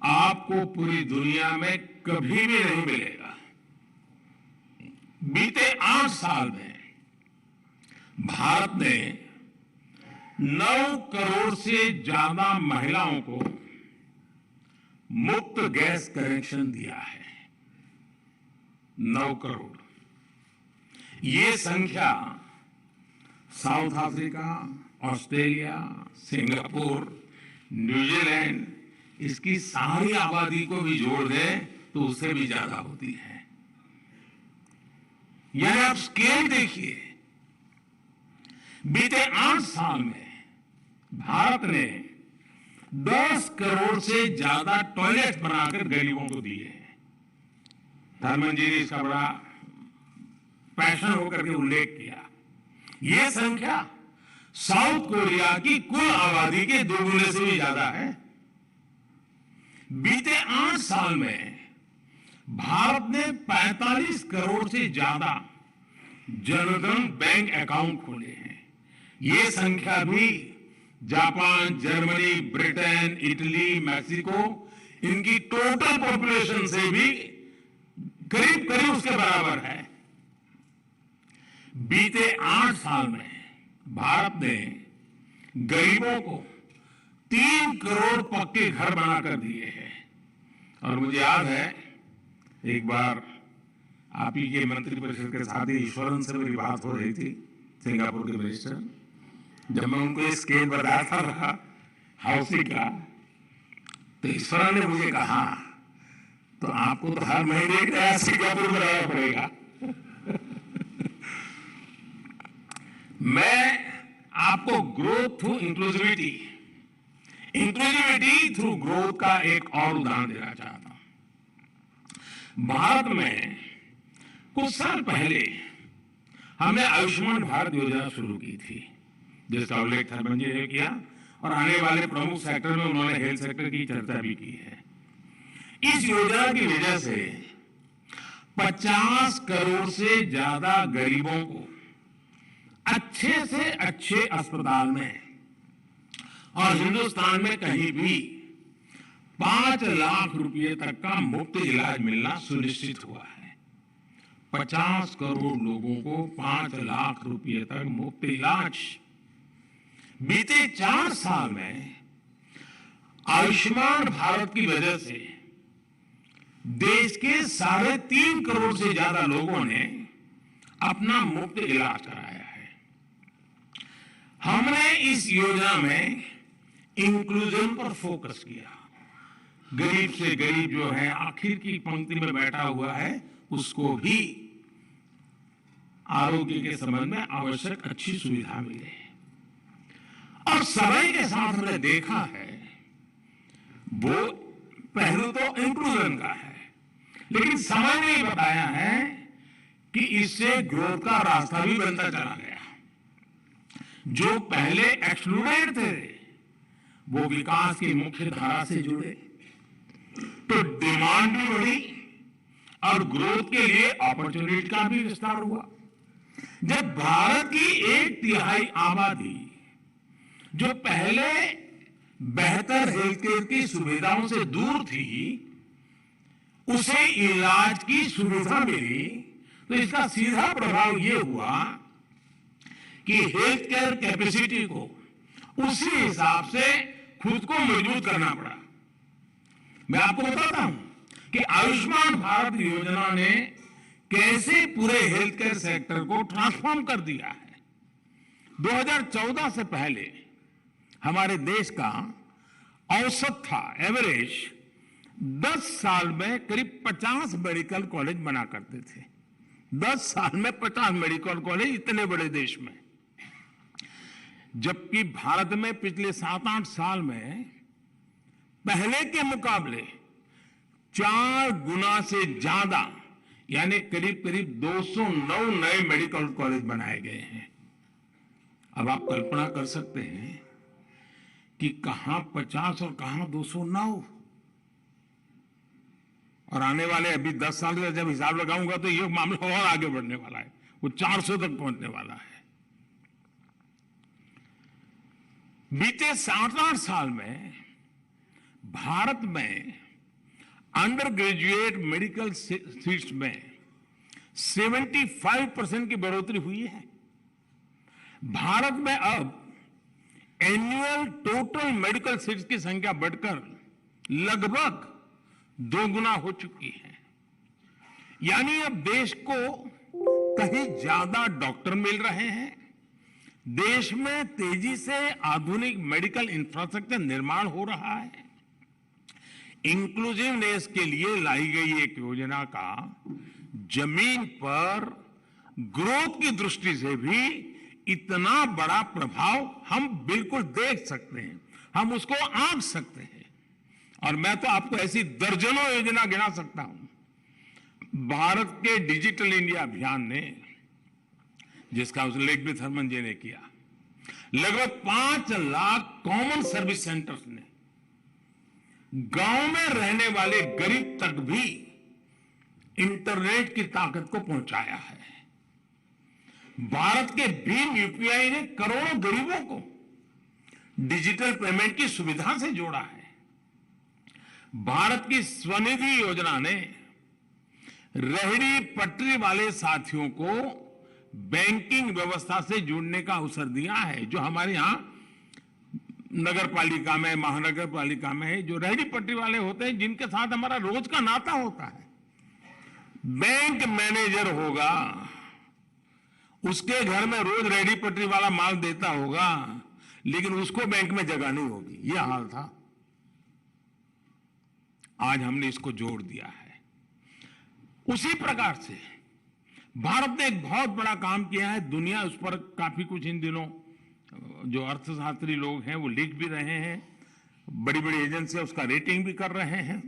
आपको पूरी दुनिया में कभी भी नहीं मिलेगा। बीते 8 साल में भारत ने 9 करोड़ से ज्यादा महिलाओं को मुफ्त गैस कनेक्शन दिया है। 9 करोड़। ये संख्या south Africa, Australia, Singapore, New Zealand, इसकी सारी आबादी को भी जोड़ दें तो उससे भी ज्यादा होती है। यानी आप स्केल देखिए, बीते 8 साल में भारत ने 10 करोड़ से ज्यादा टॉयलेट बनाकर गरीबों को दिए हैं। धर्मन जी ने इसका बड़ा पैशन होकर के उल्लेख किया। यह संख्या साउथ कोरिया की कुल आबादी के 2 गुने से भी ज्यादा है। बीते 8 साल में भारत ने 45 करोड़ से ज्यादा जनधन बैंक अकाउंट खोले हैं। ये संख्या भी Japan, Germany, Britain, Italy, Mexico, इनकी टोटल पॉपुलेशन से भी करीब करीब उसके बराबर है। बीते 8 साल में भारत ने गरीबों को 3 करोड़ पक्के घर बनाकर दिए हैं। और मुझे याद है, एक बार आप ही के मंत्रिपरिषद के साथी ईश्वरन से मेरी बात हो रही थी सिंगापुर के मिनिस्टर, जब मैं उनको ये स्केल बताता रहा हाउसिंग का, तो ईश्वरा ने मुझे कहा तो आपको तो हर महीने एक नया सिंगापुर बनाना पड़ेगा। मैं आपको growth through inclusivity, inclusivity through growth का एक और उदाहरण देना चाहता हूं। भारत में कुछ साल पहले हमने आयुष्मान भारत योजना शुरू की थी, जिसका उल्लेख थर्मन जी ने किया, और आने वाले प्रमुख सेक्टर में उन्होंने हेल्थ सेक्टर की चर्चा भी की है। इस योजना की वजह से 50 करोड़ से ज्यादा गरीबों को अच्छे से अच्छे अस्पताल में और हिंदुस्तान में कहीं भी 5 लाख रुपए तक का मुफ्त इलाज मिलना सुनिश्चित हुआ है। 50 करोड़ लोगों को 5 लाख रुपए तक मुफ्त इलाज। बीते 4 साल में आयुष्मान भारत की वजह से देश के 3.5 करोड़ से ज्यादा लोगों ने अपना मुफ्त इलाज कराया है। हमने इस योजना में इंक्लूजन पर फोकस किया। गरीब से गरीब जो है, आखिर की पंक्ति में बैठा हुआ है, उसको भी आरोग्य के संबंध में आवश्यक अच्छी सुविधा मिले। और समय के साथ हमने देखा है, वो पहलू तो इंक्लूजन का है, लेकिन समय ने बताया है कि इससे ग्रोथ का रास्ता भी बनता चला गया। जो पहले एक्सक्लूडेड थे वो विकास की मुख्य धारा से जुड़े, तो डिमांड भी बढ़ी और ग्रोथ के लिए अपॉर्चुनिटी का भी विस्तार हुआ। जब भारत की 1/3 आबादी जो पहले बेहतर हेल्थ केयर की सुविधाओं से दूर थी, उसे इलाज की सुविधा मिली, तो इसका सीधा प्रभाव यह हुआ कि हेल्थ केयर कैपेसिटी को उसी हिसाब से खुद को मजबूत करना पड़ा। मैं आपको बताता हूं कि आयुष्मान भारत योजना ने कैसे पूरे हेल्थ केयर सेक्टर को ट्रांसफॉर्म कर दिया है। 2014 से पहले हमारे देश का औसत था, एवरेज 10 साल में करीब 50 मेडिकल कॉलेज बना करते थे। 10 साल में 50 मेडिकल कॉलेज, इतने बड़े देश में। जबकि भारत में पिछले 7-8 साल में पहले के मुकाबले 4 गुना से ज्यादा, यानी करीब करीब 209 नए मेडिकल कॉलेज बनाए गए हैं। अब आप कल्पना कर सकते हैं कि कहां 50 और कहां 209, और आने वाले अभी 10 साल का जब हिसाब लगाऊंगा तो ये मामला और आगे बढ़ने वाला है, वो 400 तक पहुंचने वाला है। बीते 7-8 साल में भारत में अंडर ग्रेजुएट मेडिकल सीट्स में 75% की बढ़ोतरी हुई है। भारत में अब एनुअल टोटल मेडिकल सीट्स की संख्या बढ़कर लगभग 2 गुना हो चुकी है। यानी अब देश को कहीं ज्यादा डॉक्टर मिल रहे हैं। देश में तेजी से आधुनिक मेडिकल इंफ्रास्ट्रक्चर निर्माण हो रहा है। इंक्लूसिवनेस के लिए लाई गई एक योजना का जमीन पर ग्रोथ की दृष्टि से भी इतना बड़ा प्रभाव हम बिल्कुल देख सकते हैं, हम उसको आंक सकते हैं। और मैं तो आपको ऐसी दर्जनों योजना गिना सकता हूं। भारत के डिजिटल इंडिया अभियान ने, जिसका उल्लेख भी थर्मन जी ने किया, लगभग 5 लाख कॉमन सर्विस सेंटर्स ने गांव में रहने वाले गरीब तक भी इंटरनेट की ताकत को पहुंचाया है। भारत के भीम यूपीआई ने करोड़ों गरीबों को डिजिटल पेमेंट की सुविधा से जोड़ा है। भारत की स्वनिधि योजना ने रेहड़ी पटरी वाले साथियों को बैंकिंग व्यवस्था से जुड़ने का अवसर दिया है। जो हमारे यहां नगर पालिका में, महानगर पालिका में जो रेहड़ी पटरी वाले होते हैं, जिनके साथ हमारा रोज का नाता होता है, बैंक मैनेजर होगा, उसके घर में रोज रेडी पटरी वाला माल देता होगा, लेकिन उसको बैंक में जगह नहीं होगी। यह हाल था। आज हमने इसको जोड़ दिया है। उसी प्रकार से भारत ने एक बहुत बड़ा काम किया है। दुनिया उस पर काफी कुछ इन दिनों जो अर्थशास्त्री लोग हैं वो लिख भी रहे हैं, बड़ी बड़ी एजेंसियां उसका रेटिंग भी कर रहे हैं।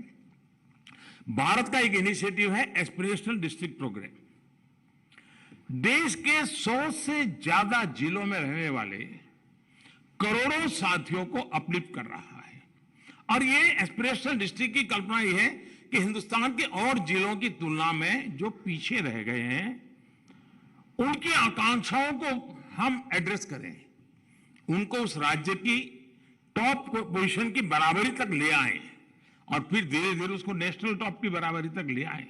भारत का एक इनिशिएटिव है एस्पिरेशनल डिस्ट्रिक्ट प्रोग्राम। देश के 100 से ज्यादा जिलों में रहने वाले करोड़ों साथियों को अपलिफ्ट कर रहा है। और ये एस्पिरेशनल डिस्ट्रिक्ट की कल्पना ये है कि हिंदुस्तान के और जिलों की तुलना में जो पीछे रह गए हैं उनकी आकांक्षाओं को हम एड्रेस करें, उनको उस राज्य की टॉप पोजीशन की बराबरी तक ले आए और फिर धीरे धीरे उसको नेशनल टॉप की बराबरी तक ले आए।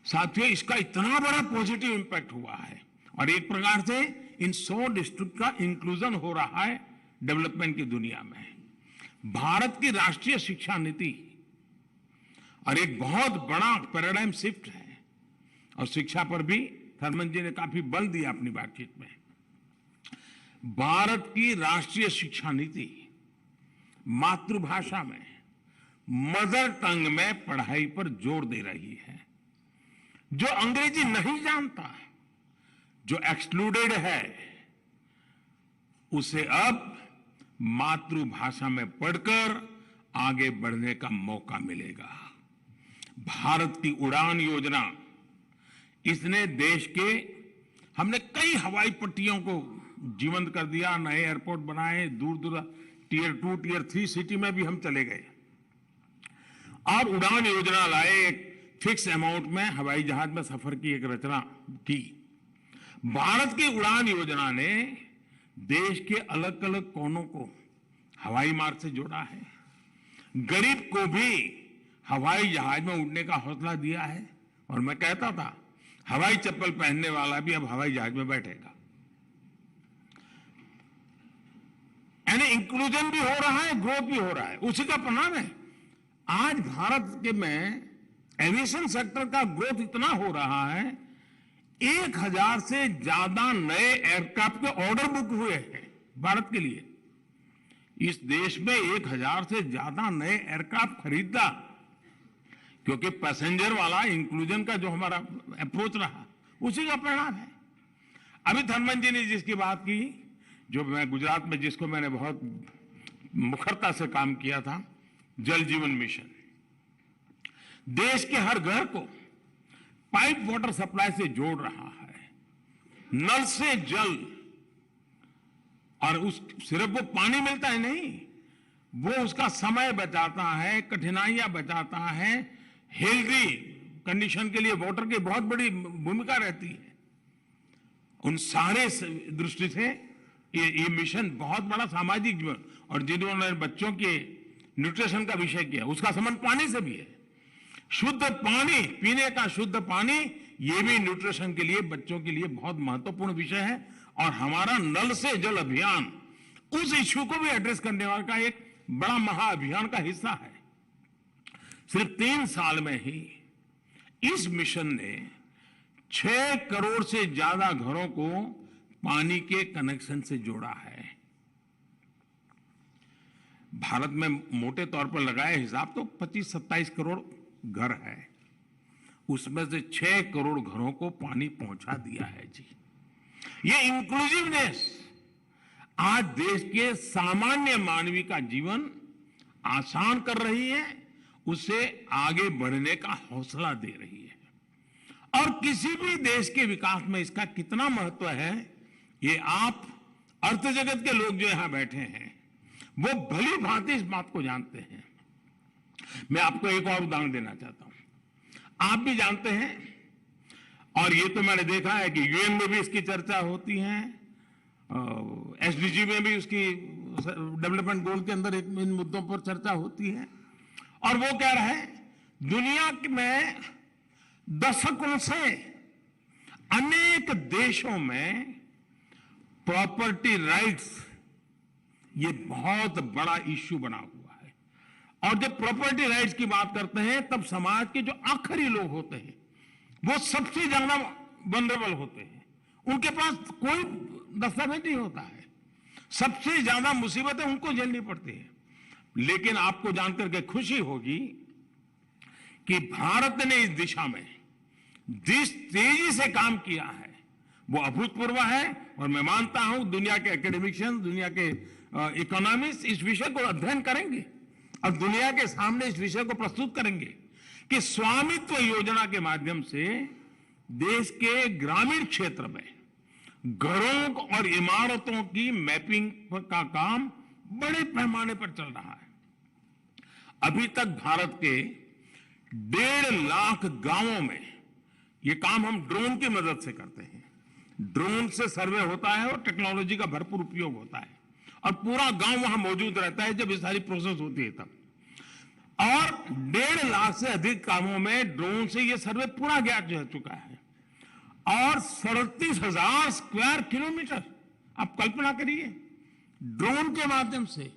साथियों, इसका इतना बड़ा पॉजिटिव इंपैक्ट हुआ है और एक प्रकार से इन 100 डिस्ट्रिक्ट का इंक्लूजन हो रहा है डेवलपमेंट की दुनिया में। भारत की राष्ट्रीय शिक्षा नीति और एक बहुत बड़ा पैराडाइम शिफ्ट है और शिक्षा पर भी थर्मन जी ने काफी बल दिया अपनी बातचीत में। भारत की राष्ट्रीय शिक्षा नीति मातृभाषा में, मदर टंग में पढ़ाई पर जोर दे रही है। जो अंग्रेजी नहीं जानता, जो एक्सक्लूडेड है, उसे अब मातृभाषा में पढ़कर आगे बढ़ने का मौका मिलेगा। भारत की उड़ान योजना, इसने देश के, हमने कई हवाई पट्टियों को जीवंत कर दिया, नए एयरपोर्ट बनाए, दूर दूर टियर 2 टियर 3 सिटी में भी हम चले गए और उड़ान योजना लाए। एक फिक्स अमाउंट में हवाई जहाज में सफर की एक रचना की। भारत की उड़ान योजना ने देश के अलग अलग कोनों को हवाई मार्ग से जोड़ा है। गरीब को भी हवाई जहाज में उड़ने का हौसला दिया है और मैं कहता था हवाई चप्पल पहनने वाला भी अब हवाई जहाज में बैठेगा। यानी इंक्लूजन भी हो रहा है, ग्रोथ भी हो रहा है। उसी का परिणाम है आज भारत के में एविएशन सेक्टर का ग्रोथ इतना हो रहा है, 1000 से ज्यादा नए एयरक्राफ्ट के ऑर्डर बुक हुए हैं भारत के लिए। इस देश में 1000 से ज्यादा नए एयरक्राफ्ट खरीदा क्योंकि पैसेंजर वाला इंक्लूजन का जो हमारा अप्रोच रहा, उसी का परिणाम है। अभी थर्मन जी ने जिसकी बात की, जो मैं गुजरात में जिसको मैंने बहुत मुखरता से काम किया था, जल जीवन मिशन, देश के हर घर को पाइप वाटर सप्लाई से जोड़ रहा है, नल से जल। और उस सिर्फ वो पानी मिलता है नहीं, वो उसका समय बचाता है, कठिनाइयां बचाता है, हेल्दी कंडीशन के लिए वाटर की बहुत बड़ी भूमिका रहती है। उन सारे दृष्टि से ये मिशन बहुत बड़ा सामाजिक जीवन, और जिन्होंने बच्चों के न्यूट्रिशन का विषय किया उसका संबंध पानी से भी है। शुद्ध पानी, पीने का शुद्ध पानी, ये भी न्यूट्रिशन के लिए, बच्चों के लिए बहुत महत्वपूर्ण विषय है। और हमारा नल से जल अभियान उस इश्यू को भी एड्रेस करने वाला का एक बड़ा महाअभियान का हिस्सा है। सिर्फ 3 साल में ही इस मिशन ने 6 करोड़ से ज्यादा घरों को पानी के कनेक्शन से जोड़ा है। भारत में मोटे तौर पर लगाया हिसाब तो 25-27 करोड़ घर है, उसमें से 6 करोड़ घरों को पानी पहुंचा दिया है जी। ये इंक्लूसिवनेस आज देश के सामान्य मानवी का जीवन आसान कर रही है, उसे आगे बढ़ने का हौसला दे रही है। और किसी भी देश के विकास में इसका कितना महत्व है, ये आप अर्थ जगत के लोग जो यहां बैठे हैं वो भली भांति इस बात को जानते हैं। मैं आपको एक और उदाहरण देना चाहता हूं। आप भी जानते हैं, और ये तो मैंने देखा है कि यूएन में भी इसकी चर्चा होती है, एसडीजी में भी उसकी डेवलपमेंट गोल के अंदर इन मुद्दों पर चर्चा होती है। और वो कह रहा है दुनिया में दशकों से अनेक देशों में प्रॉपर्टी राइट्स ये बहुत बड़ा इश्यू बना हुआ है। और जब प्रॉपर्टी राइट्स की बात करते हैं तब समाज के जो आखिरी लोग होते हैं वो सबसे ज्यादा वनरेबल होते हैं, उनके पास कोई दस्तावेज नहीं होता है, सबसे ज्यादा मुसीबतें उनको झेलनी पड़ती है। लेकिन आपको जानकर के खुशी होगी कि भारत ने इस दिशा में जिस तेजी से काम किया है वो अभूतपूर्व है। और मैं मानता हूं दुनिया के एकेडमिशियन, दुनिया के इकोनॉमिस्ट इस विषय को अध्ययन करेंगे और दुनिया के सामने इस विषय को प्रस्तुत करेंगे कि स्वामित्व योजना के माध्यम से देश के ग्रामीण क्षेत्र में घरों और इमारतों की मैपिंग का काम बड़े पैमाने पर चल रहा है। अभी तक भारत के 1.5 लाख गांवों में ये काम हम ड्रोन की मदद से करते हैं। ड्रोन से सर्वे होता है और टेक्नोलॉजी का भरपूर उपयोग होता है और पूरा गांव वहां मौजूद रहता है जब ये सारी प्रोसेस होती है तब। और 1.5 लाख से अधिक कामों में ड्रोन से ये सर्वे पूरा किया जा चुका है और 37,000 स्क्वायर किलोमीटर, आप कल्पना करिए, ड्रोन के माध्यम से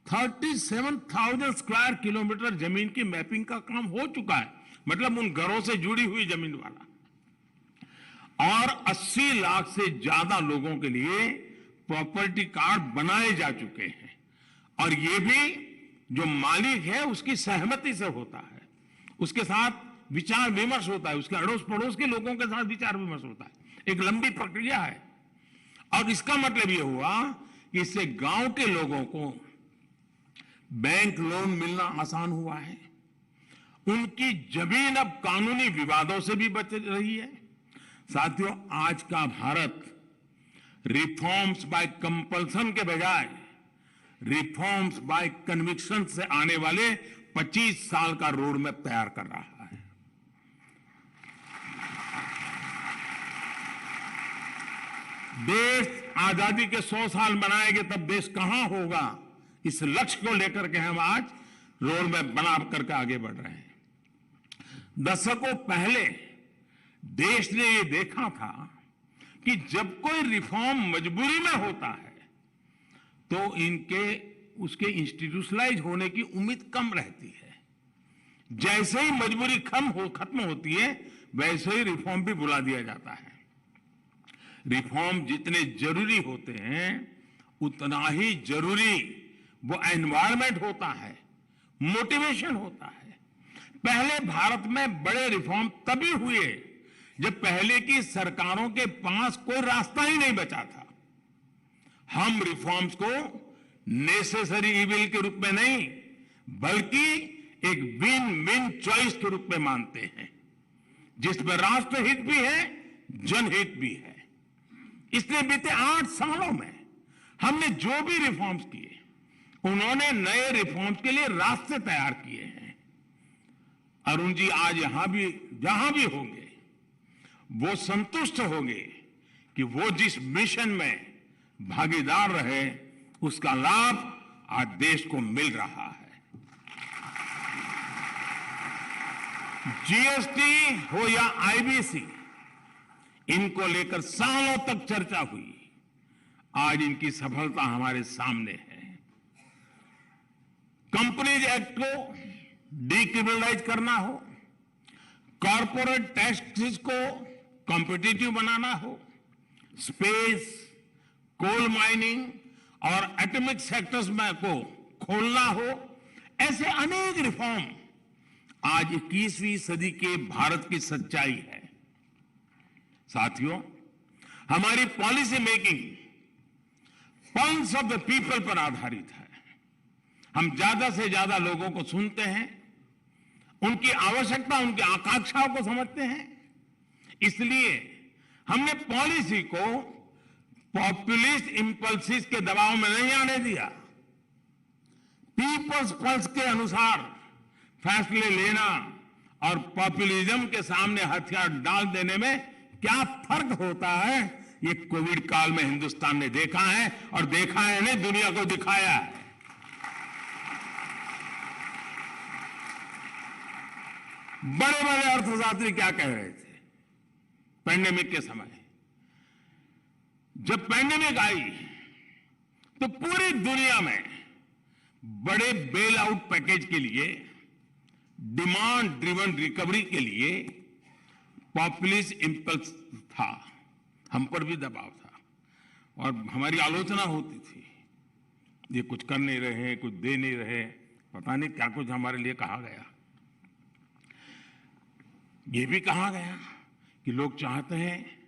37,000 स्क्वायर किलोमीटर जमीन की मैपिंग का काम हो चुका है, मतलब उन घरों से जुड़ी हुई जमीन वाला। और 80 लाख से ज्यादा लोगों के लिए प्रॉपर्टी कार्ड बनाए जा चुके हैं और ये भी जो मालिक है उसकी सहमति से होता है, उसके साथ विचार विमर्श होता है, उसके अड़ोस पड़ोस के लोगों के साथ विचार विमर्श होता है। एक लंबी प्रक्रिया है और इसका मतलब यह हुआ कि इससे गांव के लोगों को बैंक लोन मिलना आसान हुआ है, उनकी जमीन अब कानूनी विवादों से भी बच रही है। साथियों, आज का भारत रिफॉर्म्स बाय कंपल्सन के बजाय रिफॉर्म्स बाय कन्विक्शन से आने वाले 25 साल का रोड मैप तैयार कर रहा है। देश आजादी के 100 साल मनाएंगे तब देश कहां होगा, इस लक्ष्य को लेकर के हम आज रोड मैप बना करके आगे बढ़ रहे हैं। दशकों पहले देश ने ये देखा था कि जब कोई रिफॉर्म मजबूरी में होता है तो उसके इंस्टीट्यूशनलाइज होने की उम्मीद कम रहती है। जैसे ही मजबूरी खत्म होती है वैसे ही रिफॉर्म भी बुला दिया जाता है। रिफॉर्म जितने जरूरी होते हैं उतना ही जरूरी वो एनवायरनमेंट होता है, मोटिवेशन होता है। पहले भारत में बड़े रिफॉर्म तभी हुए जब पहले की सरकारों के पास कोई रास्ता ही नहीं बचा था। हम रिफॉर्म्स को नेसेसरी इविल के रूप में नहीं बल्कि एक विन विन चॉइस के रूप में मानते हैं, जिसमें राष्ट्रहित भी है, जनहित भी है। इसलिए बीते 8 सालों में हमने जो भी रिफॉर्म्स किए उन्होंने नए रिफॉर्म्स के लिए रास्ते तैयार किए हैं। अरुण जी आज जहां भी होंगे वो संतुष्ट होंगे कि वो जिस मिशन में भागीदार रहे उसका लाभ आज देश को मिल रहा है। जीएसटी हो या आईबीसी, इनको लेकर सालों तक चर्चा हुई, आज इनकी सफलता हमारे सामने है। कंपनीज एक्ट को डीक्रिमिनलाइज करना हो, कॉर्पोरेट टैक्सेस को कॉम्पिटिटिव बनाना हो, स्पेस, कोल माइनिंग और एटॉमिक सेक्टर्स में को खोलना हो, ऐसे अनेक रिफॉर्म आज 21वीं सदी के भारत की सच्चाई है। साथियों, हमारी policy making pulse of the people पर आधारित है। हम ज्यादा से ज्यादा लोगों को सुनते हैं, उनकी आवश्यकता, उनकी आकांक्षाओं को समझते हैं। इसलिए हमने पॉलिसी को पॉपुलिस्ट इंपल्सिस के दबाव में नहीं आने दिया। पीपल्स पल्स के अनुसार फैसले लेना और पॉपुलिज्म के सामने हथियार डाल देने में क्या फर्क होता है, ये कोविड काल में हिंदुस्तान ने देखा है और देखा है नहीं, दुनिया को दिखाया है। बड़े बड़े अर्थशास्त्री क्या कह रहे थे पैंडेमिक के समय? जब पैंडेमिक आई तो पूरी दुनिया में बड़े बेल आउट पैकेज के लिए, डिमांड ड्रिवन रिकवरी के लिए पॉपुलिस्ट इम्पल्स था, हम पर भी दबाव था और हमारी आलोचना होती थी, ये कुछ कर नहीं रहे, कुछ दे नहीं रहे, पता नहीं क्या कुछ हमारे लिए कहा गया। ये भी कहा गया कि लोग चाहते हैं